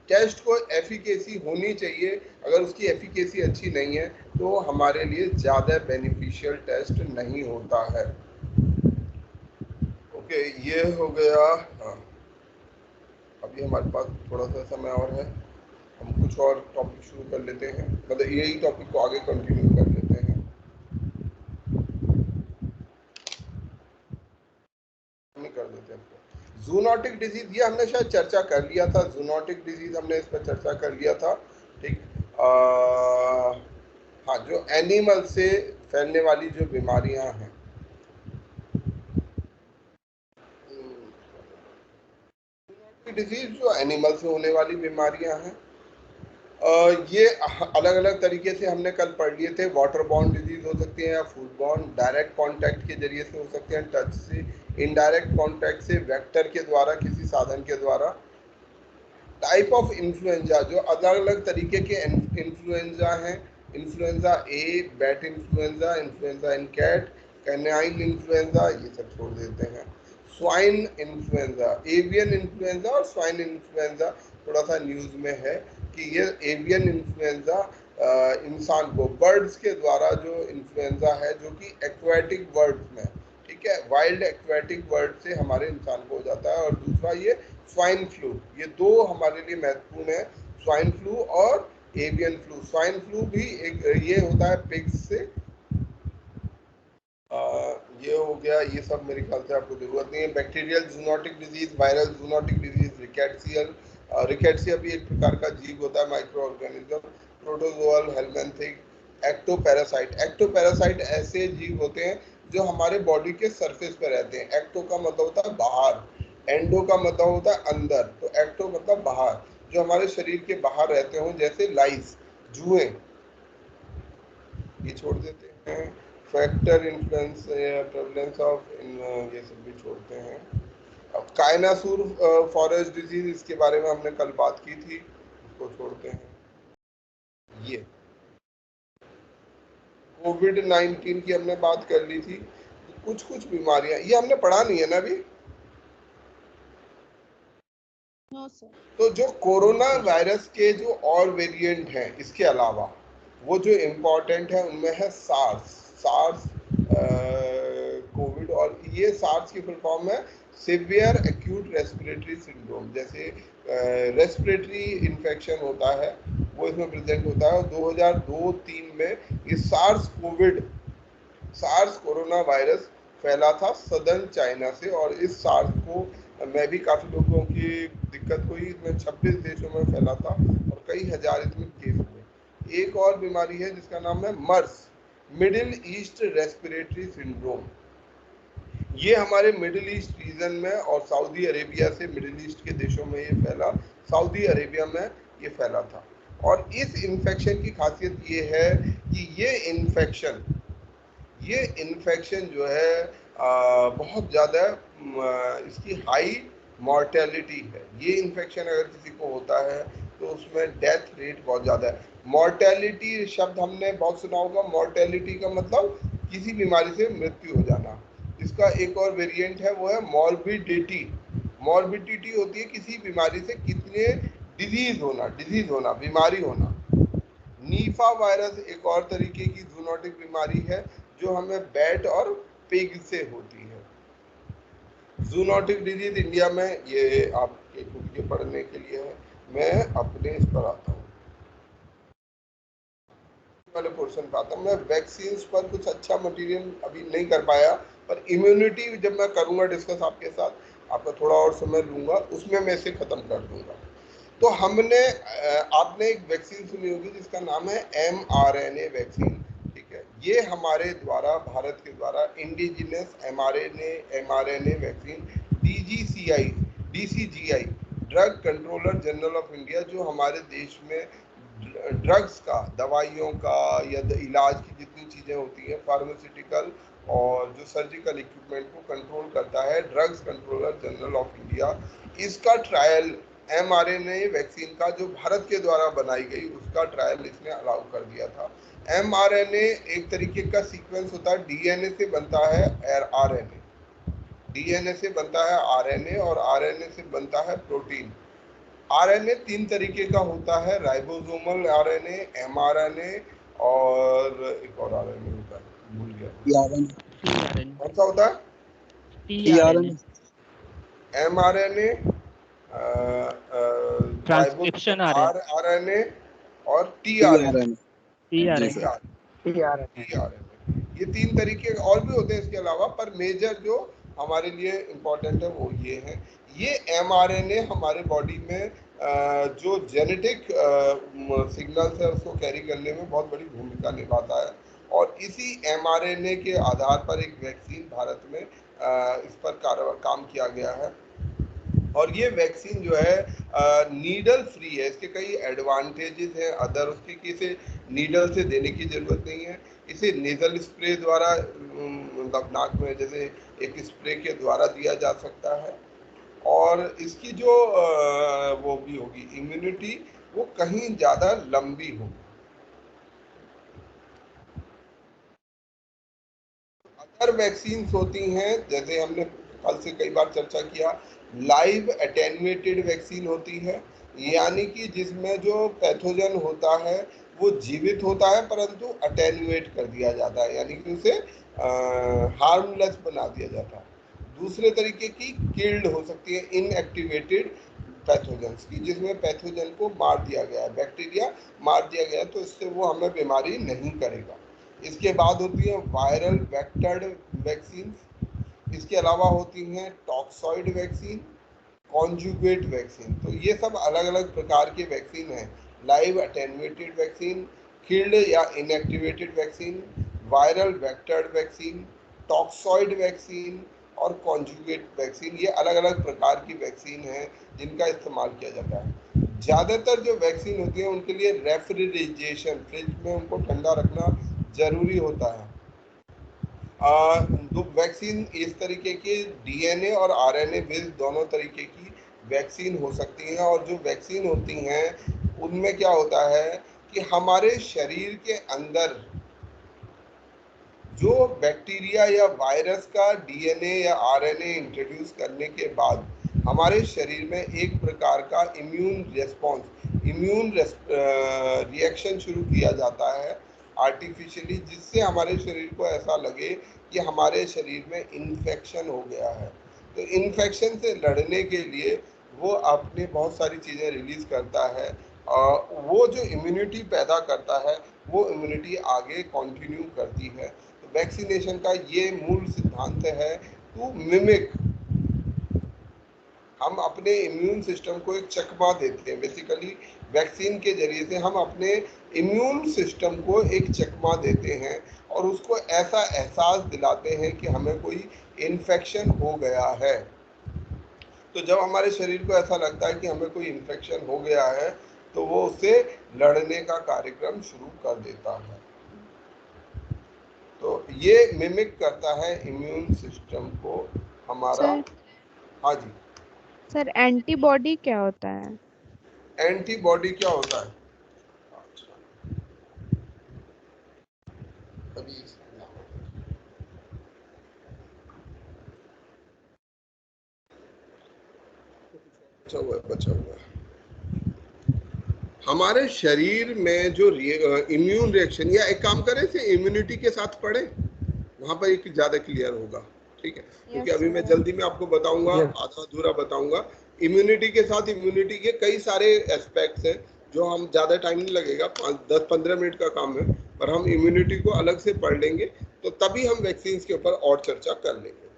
टेस्ट को एफिकेसी होनी चाहिए, अगर उसकी एफिकेसी अच्छी नहीं है तो हमारे लिए ज़्यादा बेनिफिशियल टेस्ट नहीं होता है। ओके, ये हो गया। हाँ, अभी हमारे पास थोड़ा सा समय और है, हम कुछ और टॉपिक शुरू कर लेते हैं, मतलब यही टॉपिक को आगे कंटिन्यू कर लेते हैं। कर देते हैं जूनोटिक डिजीज, ये हमने शायद चर्चा कर लिया था, जूनोटिक डिजीज हमने इस पर चर्चा कर लिया था, ठीक। हाँ, जो एनिमल से फैलने वाली जो बीमारियां हैं, डिजीज जो एनिमल से होने वाली बीमारियां हैं, ये अलग अलग तरीके से हमने कल पढ़ लिए थे। वाटर बॉर्न डिजीज हो सकती है या फूड बॉर्न, डायरेक्ट कांटेक्ट के जरिए से हो सकते हैं, टच से, इनडायरेक्ट कांटेक्ट से, वेक्टर के द्वारा, किसी साधन के द्वारा। टाइप ऑफ इन्फ्लुएंजा, जो अलग अलग तरीके के इन्फ्लुएंजा हैं, influenza A, bat influenza, influenza in cat, canine influenza, ये सब छोड़ देते हैं। स्वाइन इन्फ्लुएंजा, एवियन इन्फ्लुएंजा और स्वाइन इन्फ्लुएंजा थोड़ा सा न्यूज में है कि ये एवियन इन्फ्लुएंजा इंसान को, बर्ड्स के द्वारा जो इन्फ्लुएंजा है, जो कि एक्वेटिक बर्ड्स में, ठीक है, वाइल्ड एक्वेटिक बर्ड से हमारे इंसान को हो जाता है। और दूसरा ये स्वाइन फ्लू, ये दो हमारे लिए महत्वपूर्ण है, स्वाइन फ्लू और एवियन फ्लू। स्वाइन फ्लू भी एक ये होता है पिग्स से, ये हो गया, ये सब मेरे ख्याल से आपको जरूरत नहीं है। Bacterial zoonotic disease, viral zoonotic disease, rickettsia भी एक प्रकार का जीव होता है, micro organism, protozoal, helminthic, ectoparasite. Ectoparasite ऐसे जीव होते हैं जो हमारे बॉडी के सरफेस पे रहते हैं। एक्टो का मतलब होता है बाहर, एंडो का मतलब होता है अंदर, तो एक्टो मतलब बाहर, जो हमारे शरीर के बाहर रहते हो, जैसे लाइस, जुए, ये छोड़ देते हैं। फैक्टर इन्फ्लुएंस, प्रेवलेंस ऑफ, ये सब भी छोड़ते हैं। अब कायनासूर फॉरेस्ट डिजीज, इसके बारे में हमने कल बात की थी, इसको छोड़ते हैं। ये कोविड-19 की हमने बात कर ली थी। कुछ कुछ बीमारियां ये हमने पढ़ा नहीं है ना अभी। No sir. तो जो कोरोना वायरस के जो और वेरिएंट हैं इसके अलावा, वो जो इम्पोर्टेंट है उनमें है सार्स कोविड, और ये सार्स की फुल फॉर्म है सिवियर एक्यूट रेस्पिरेटरी सिंड्रोम, जैसे रेस्पिरेटरी इन्फेक्शन होता है वो इसमें प्रेजेंट होता है। 2002-3 में ये सार्स कोरोना वायरस फैला था सदर्न चाइना से, और इस सार्स को मैं भी काफ़ी लोगों की दिक्कत हुई, इसमें 26 देशों में फैला था और कई हजार इसमें केस हुए। एक और बीमारी है जिसका नाम है मर्स, मिडिल ईस्ट रेस्पिरेटरी सिंड्रोम। ये हमारे मिडिल ईस्ट रीजन में और सऊदी अरेबिया से मिडिल ईस्ट के देशों में ये फैला, सऊदी अरेबिया में ये फैला था। और इस इन्फेक्शन की खासियत ये है कि ये इन्फेक्शन जो है बहुत ज़्यादा इसकी हाई मॉर्टेलिटी है। ये इन्फेक्शन अगर किसी को होता है तो उसमें डेथ रेट बहुत ज़्यादा है। मॉर्टेलिटी शब्द हमने बहुत सुना होगा। मॉर्टेलिटी का मतलब किसी बीमारी से मृत्यु हो जाना। इसका एक और वेरिएंट है, वो है मॉर्बिडिटी। मॉर्बिडिटी होती है किसी बीमारी से कितने डिजीज होना, बीमारी होना। नीफा वायरस एक और तरीके की जूनोटिक बीमारी है जो हमें बैट और पिग से होती है। जूनोटिक डिजीज इंडिया में ये आपके खुद के पढ़ने के लिए है, मैं अपने इस पर आता हूँ, वाले पोर्शन पे आता हूँ। मैं वैक्सीन पर कुछ अच्छा मटेरियल अभी नहीं कर पाया, पर इम्यूनिटी जब मैं करूँगा डिस्कस आपके साथ, आपका थोड़ा और समय लूँगा, उसमें मैं इसे ख़त्म कर दूँगा। तो हमने आपने एक वैक्सीन सुनी होगी जिसका नाम है mRNA वैक्सीन, ठीक है। ये हमारे द्वारा, भारत के द्वारा indigenous mRNA vaccine DCGI drug controller general of India, जो हमारे देश में ड्रग्स का, दवाइयों का या इलाज की जितनी चीज़ें होती हैं, फार्मास्यूटिकल और जो सर्जिकल इक्विपमेंट को कंट्रोल करता है, drugs controller general of India, इसका ट्रायल mRNA वैक्सीन का जो भारत के द्वारा बनाई गई उसका ट्रायल इसने अलाउ कर दिया था। mRNA एक तरीके का सीक्वेंस होता है, DNA से बनता है RNA, DNA से बनता है RNA और RNA से बनता है प्रोटीन। RNA 3 तरीके का होता है, राइबोसोमल RNA, mRNA और एक और RNA होता है, भूल गया कौन सा होता है, mRNA, ट्रांसक्रिप्शन RNA और tRNA। ये 3 तरीके और भी होते हैं इसके अलावा, पर मेजर जो हमारे लिए इम्पोर्टेंट है वो ये है। ये mRNA हमारे बॉडी में जो जेनेटिक सिग्नल्स है उसको कैरी करने में बहुत बड़ी भूमिका निभाता है, और इसी mRNA के आधार पर एक वैक्सीन भारत में इस पर काम किया गया है। और ये वैक्सीन जो है नीडल फ्री है। इसके कई एडवांटेजेस हैं अदर उसके, कि इसे नीडल से देने की ज़रूरत नहीं है, इसे नेजल स्प्रे द्वारा मतलब नाक में जैसे एक स्प्रे के द्वारा दिया जा सकता है, और इसकी जो वो भी होगी इम्यूनिटी, वो कहीं ज़्यादा लंबी होगी। अदर वैक्सीन होती हैं, जैसे हमने कल से कई बार चर्चा किया, लाइव एटेन्यूएटेड वैक्सीन होती है, यानी कि जिसमें जो पैथोजन होता है वो जीवित होता है परंतु अटेन्यूएट कर दिया जाता है, यानी कि उसे हार्मलेस बना दिया जाता है। दूसरे तरीके की किल्ड हो सकती है इनएक्टिवेटेड पैथोजन्स की, जिसमें पैथोजन को मार दिया गया है, बैक्टीरिया मार दिया गया है, तो इससे वो हमें बीमारी नहीं करेगा। इसके बाद होती है वायरल वेक्टर्ड वैक्सीन, इसके अलावा होती हैं टॉक्सॉइड वैक्सीन, कॉन्जुगेट वैक्सीन। तो ये सब अलग अलग प्रकार के वैक्सीन हैं, लाइव अटेन्यूएटेड वैक्सीन, किल्ड या inactivated vaccine, viral vectored vaccine, toxoid vaccine और कॉन्जुगेट वैक्सीन। ये अलग अलग प्रकार की वैक्सीन हैं जिनका इस्तेमाल किया जाता है। ज़्यादातर जो वैक्सीन होती है उनके लिए रेफ्रिजरेशन, फ्रिज में उनको ठंडा रखना ज़रूरी होता है। जो वैक्सीन इस तरीके के DNA और RNA बेस्ड दोनों तरीके की वैक्सीन हो सकती हैं, और जो वैक्सीन होती हैं उनमें क्या होता है कि हमारे शरीर के अंदर जो बैक्टीरिया या वायरस का DNA या RNA इंट्रोड्यूस करने के बाद हमारे शरीर में एक प्रकार का इम्यून रिएक्शन शुरू किया जाता है आर्टिफिशियली, जिससे हमारे शरीर को ऐसा लगे कि हमारे शरीर में इन्फेक्शन हो गया है। तो इन्फेक्शन से लड़ने के लिए वो अपने बहुत सारी चीज़ें रिलीज करता है और वो जो इम्यूनिटी पैदा करता है वो इम्यूनिटी आगे कंटिन्यू करती है। तो वैक्सीनेशन का ये मूल सिद्धांत है टू मिमिक, हम अपने इम्यून सिस्टम को एक चकमा देते हैं। बेसिकली वैक्सीन के जरिए से हम अपने इम्यून सिस्टम को एक चकमा देते हैं और उसको ऐसा एहसास दिलाते हैं कि हमें कोई इन्फेक्शन हो गया है। तो जब हमारे शरीर को ऐसा लगता है कि हमें कोई इन्फेक्शन हो गया है तो वो उससे लड़ने का कार्यक्रम शुरू कर देता है। तो ये मिमिक करता है इम्यून सिस्टम को हमारा। सर हाँ जी सर, एंटीबॉडी क्या होता है? एंटीबॉडी क्या होता है? अभी बचा हुआ है हमारे शरीर में जो इम्यून रिएक्शन, या एक काम करें से इम्यूनिटी के साथ पढ़े, वहां पर एक ज्यादा क्लियर होगा। ठीक है, क्योंकि अभी मैं जल्दी में आपको बताऊंगा, आधा अधूरा बताऊंगा। इम्यूनिटी के साथ इम्यूनिटी के कई सारे एस्पेक्ट्स हैं जो हम ज्यादा टाइम नहीं लगेगा, 10-15 मिनट का काम है, पर हम इम्यूनिटी को अलग से पढ़ लेंगे तो तभी हम वैक्सीन के ऊपर और चर्चा कर लेंगे।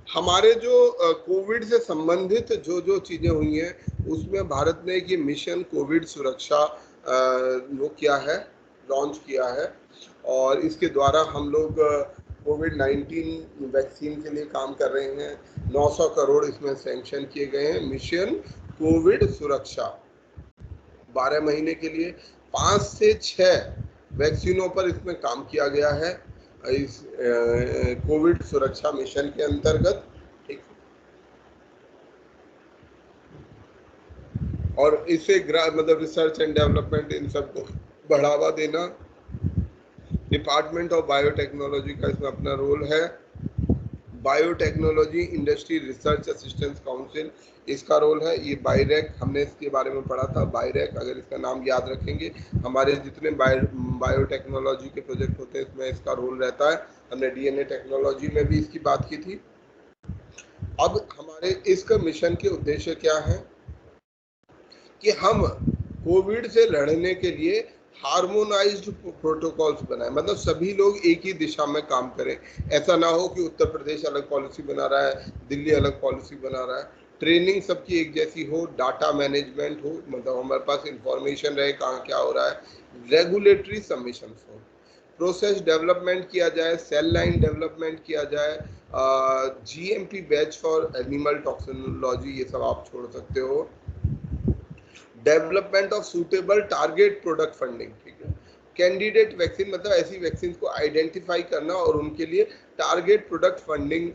हमारे जो कोविड से संबंधित जो जो चीजें हुई हैं उसमें भारत ने ये मिशन कोविड सुरक्षा वो किया है, लॉन्च किया है, और इसके द्वारा हम लोग कोविड-19 वैक्सीन के लिए काम कर रहे हैं। 900 करोड़ इसमें सैंक्शन किए गए हैं। मिशन कोविड सुरक्षा 12 महीने के लिए 5 से 6 वैक्सीनों पर इसमें काम किया गया है इस कोविड सुरक्षा मिशन के अंतर्गत। ठीक, और इसे मतलब रिसर्च एंड डेवलपमेंट इन सबको बढ़ावा देना, डिपार्टमेंट ऑफ बायोटेक्नोलॉजी का इसमें अपना रोल है। Biotechnology industry research assistance council इसका रोल है। ये बायरेक, हमने इसके बारे में पढ़ा था। बायरेक, अगर इसका नाम याद रखेंगे, हमारे जितने बायोटेक्नोलॉजी के प्रोजेक्ट होते हैं इसमें इसका रोल रहता है। हमने डीएनए टेक्नोलॉजी में भी इसकी बात की थी। अब हमारे इसका मिशन के उद्देश्य क्या है कि हम कोविड से लड़ने के लिए हार्मोनाइज्ड प्रोटोकॉल्स बनाए, मतलब सभी लोग एक ही दिशा में काम करें। ऐसा ना हो कि उत्तर प्रदेश अलग पॉलिसी बना रहा है, दिल्ली अलग पॉलिसी बना रहा है। ट्रेनिंग सबकी एक जैसी हो, डाटा मैनेजमेंट हो, मतलब हमारे पास इंफॉर्मेशन रहे कहाँ क्या हो रहा है, रेगुलेटरी सबमिशन हो, प्रोसेस डेवलपमेंट किया जाए, सेल लाइन डेवलपमेंट किया जाए, जीएमपी बैच फॉर एनिमल टॉक्सिनोलॉजी, ये सब आप छोड़ सकते हो। Development of suitable target product funding, ठीक है। कैंडिडेट वैक्सीन, मतलब ऐसी वैक्सीन को आइडेंटिफाई करना और उनके लिए टारगेट प्रोडक्ट फंडिंग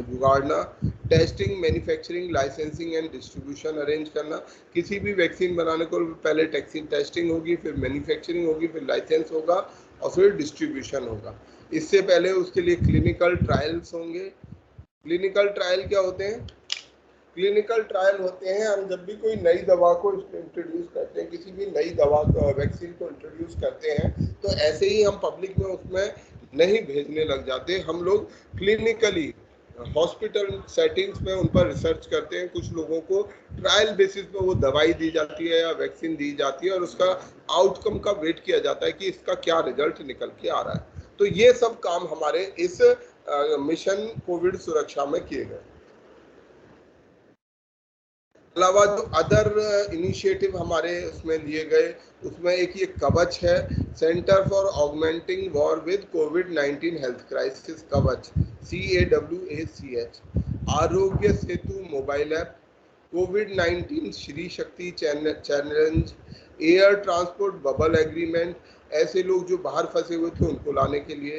जुगाड़ना। Testing, manufacturing, licensing and distribution arrange करना। किसी भी वैक्सीन बनाने को पहले टेस्टिंग होगी, फिर मैन्युफैक्चरिंग होगी, फिर लाइसेंस होगा और फिर डिस्ट्रीब्यूशन होगा। इससे पहले उसके लिए क्लिनिकल ट्रायल्स होंगे। क्लिनिकल ट्रायल क्या होते हैं? क्लिनिकल ट्रायल होते हैं हम जब भी कोई नई दवा को इंट्रोड्यूस करते हैं, किसी भी नई दवा को, वैक्सीन को इंट्रोड्यूस करते हैं, तो ऐसे ही हम पब्लिक में उसमें नहीं भेजने लग जाते। हम लोग क्लिनिकली हॉस्पिटल सेटिंग्स में उन पर रिसर्च करते हैं। कुछ लोगों को ट्रायल बेसिस पे वो दवाई दी जाती है या वैक्सीन दी जाती है और उसका आउटकम का वेट किया जाता है कि इसका क्या रिजल्ट निकल के आ रहा है। तो ये सब काम हमारे इस मिशन कोविड सुरक्षा में किए गए। अलावा जो अदर इनिशिएटिव हमारे उसमें लिए गए, उसमें एक ये कवच है, centre for augmenting war with covid health crisis कवच, CAWACH, Aarogya Setu mobile app, कोविड-19 Shri Shakti challenge, air transport bubble agreement, ऐसे लोग जो बाहर फंसे हुए थे उनको लाने के लिए,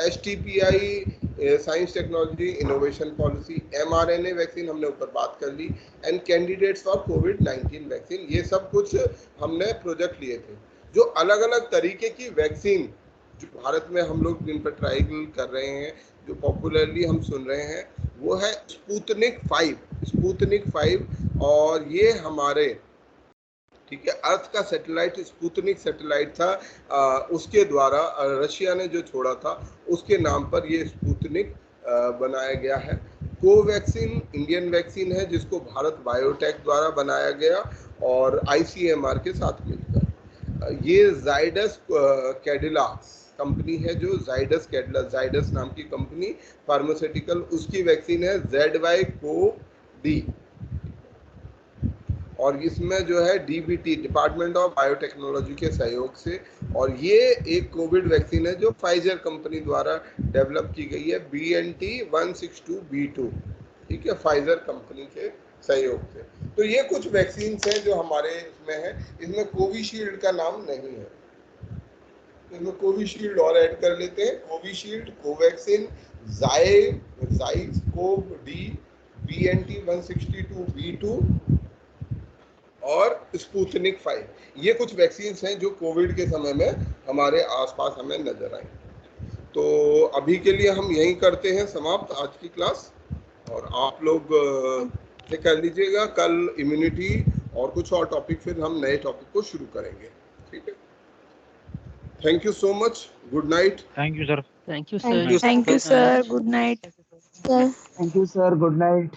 STPI science technology innovation policy, mRNA vaccine हमने ऊपर बात कर ली, एंड कैंडिडेट्स फॉर कोविड-19 वैक्सीन। ये सब कुछ हमने प्रोजेक्ट लिए थे। जो अलग अलग तरीके की वैक्सीन जो भारत में हम लोग जिन पर ट्रायल कर रहे हैं, जो पॉपुलरली हम सुन रहे हैं, वो है स्पुतनिक 5, और ये हमारे, ठीक है, अर्थ का सैटेलाइट स्पुतनिक सैटेलाइट था, उसके द्वारा रशिया ने जो छोड़ा था उसके नाम पर ये स्पुतनिक बनाया गया है। कोवैक्सीन इंडियन वैक्सीन है जिसको भारत बायोटेक द्वारा बनाया गया और ICMR के साथ मिलकर। ये जाइडस कैडिला कंपनी है, जो जाइडस कैडिला, जाइडस नाम की कंपनी फार्मास्यूटिकल, उसकी वैक्सीन है ZY-CoV-D, और इसमें जो है DBT डिपार्टमेंट ऑफ बायोटेक्नोलॉजी के सहयोग से, और ये एक कोविड वैक्सीन है जो फाइजर कंपनी द्वारा डेवलप की गई है, BNT162b2, ठीक है, फाइजर कंपनी के सहयोग से। तो ये कुछ वैक्सीन हैं जो हमारे इसमें है। इसमें कोविशील्ड का नाम नहीं है, इसमें कोविशील्ड और ऐड कर लेते हैं। कोविशील्ड, कोवैक्सीन, ZY-CoV-D, BNT162b2 और स्पुतनिक 5, ये कुछ वैक्सीन हैं जो कोविड के समय में हमारे आसपास हमें नजर आई। तो अभी के लिए हम यहीं करते हैं समाप्त आज की क्लास, और आप लोग से कर लीजिएगा कल इम्यूनिटी और कुछ और टॉपिक, फिर हम नए टॉपिक को शुरू करेंगे, ठीक है। Thank you so much, good night. Thank you sir. Thank you sir. Thank you sir, good night. Thank you sir, good night.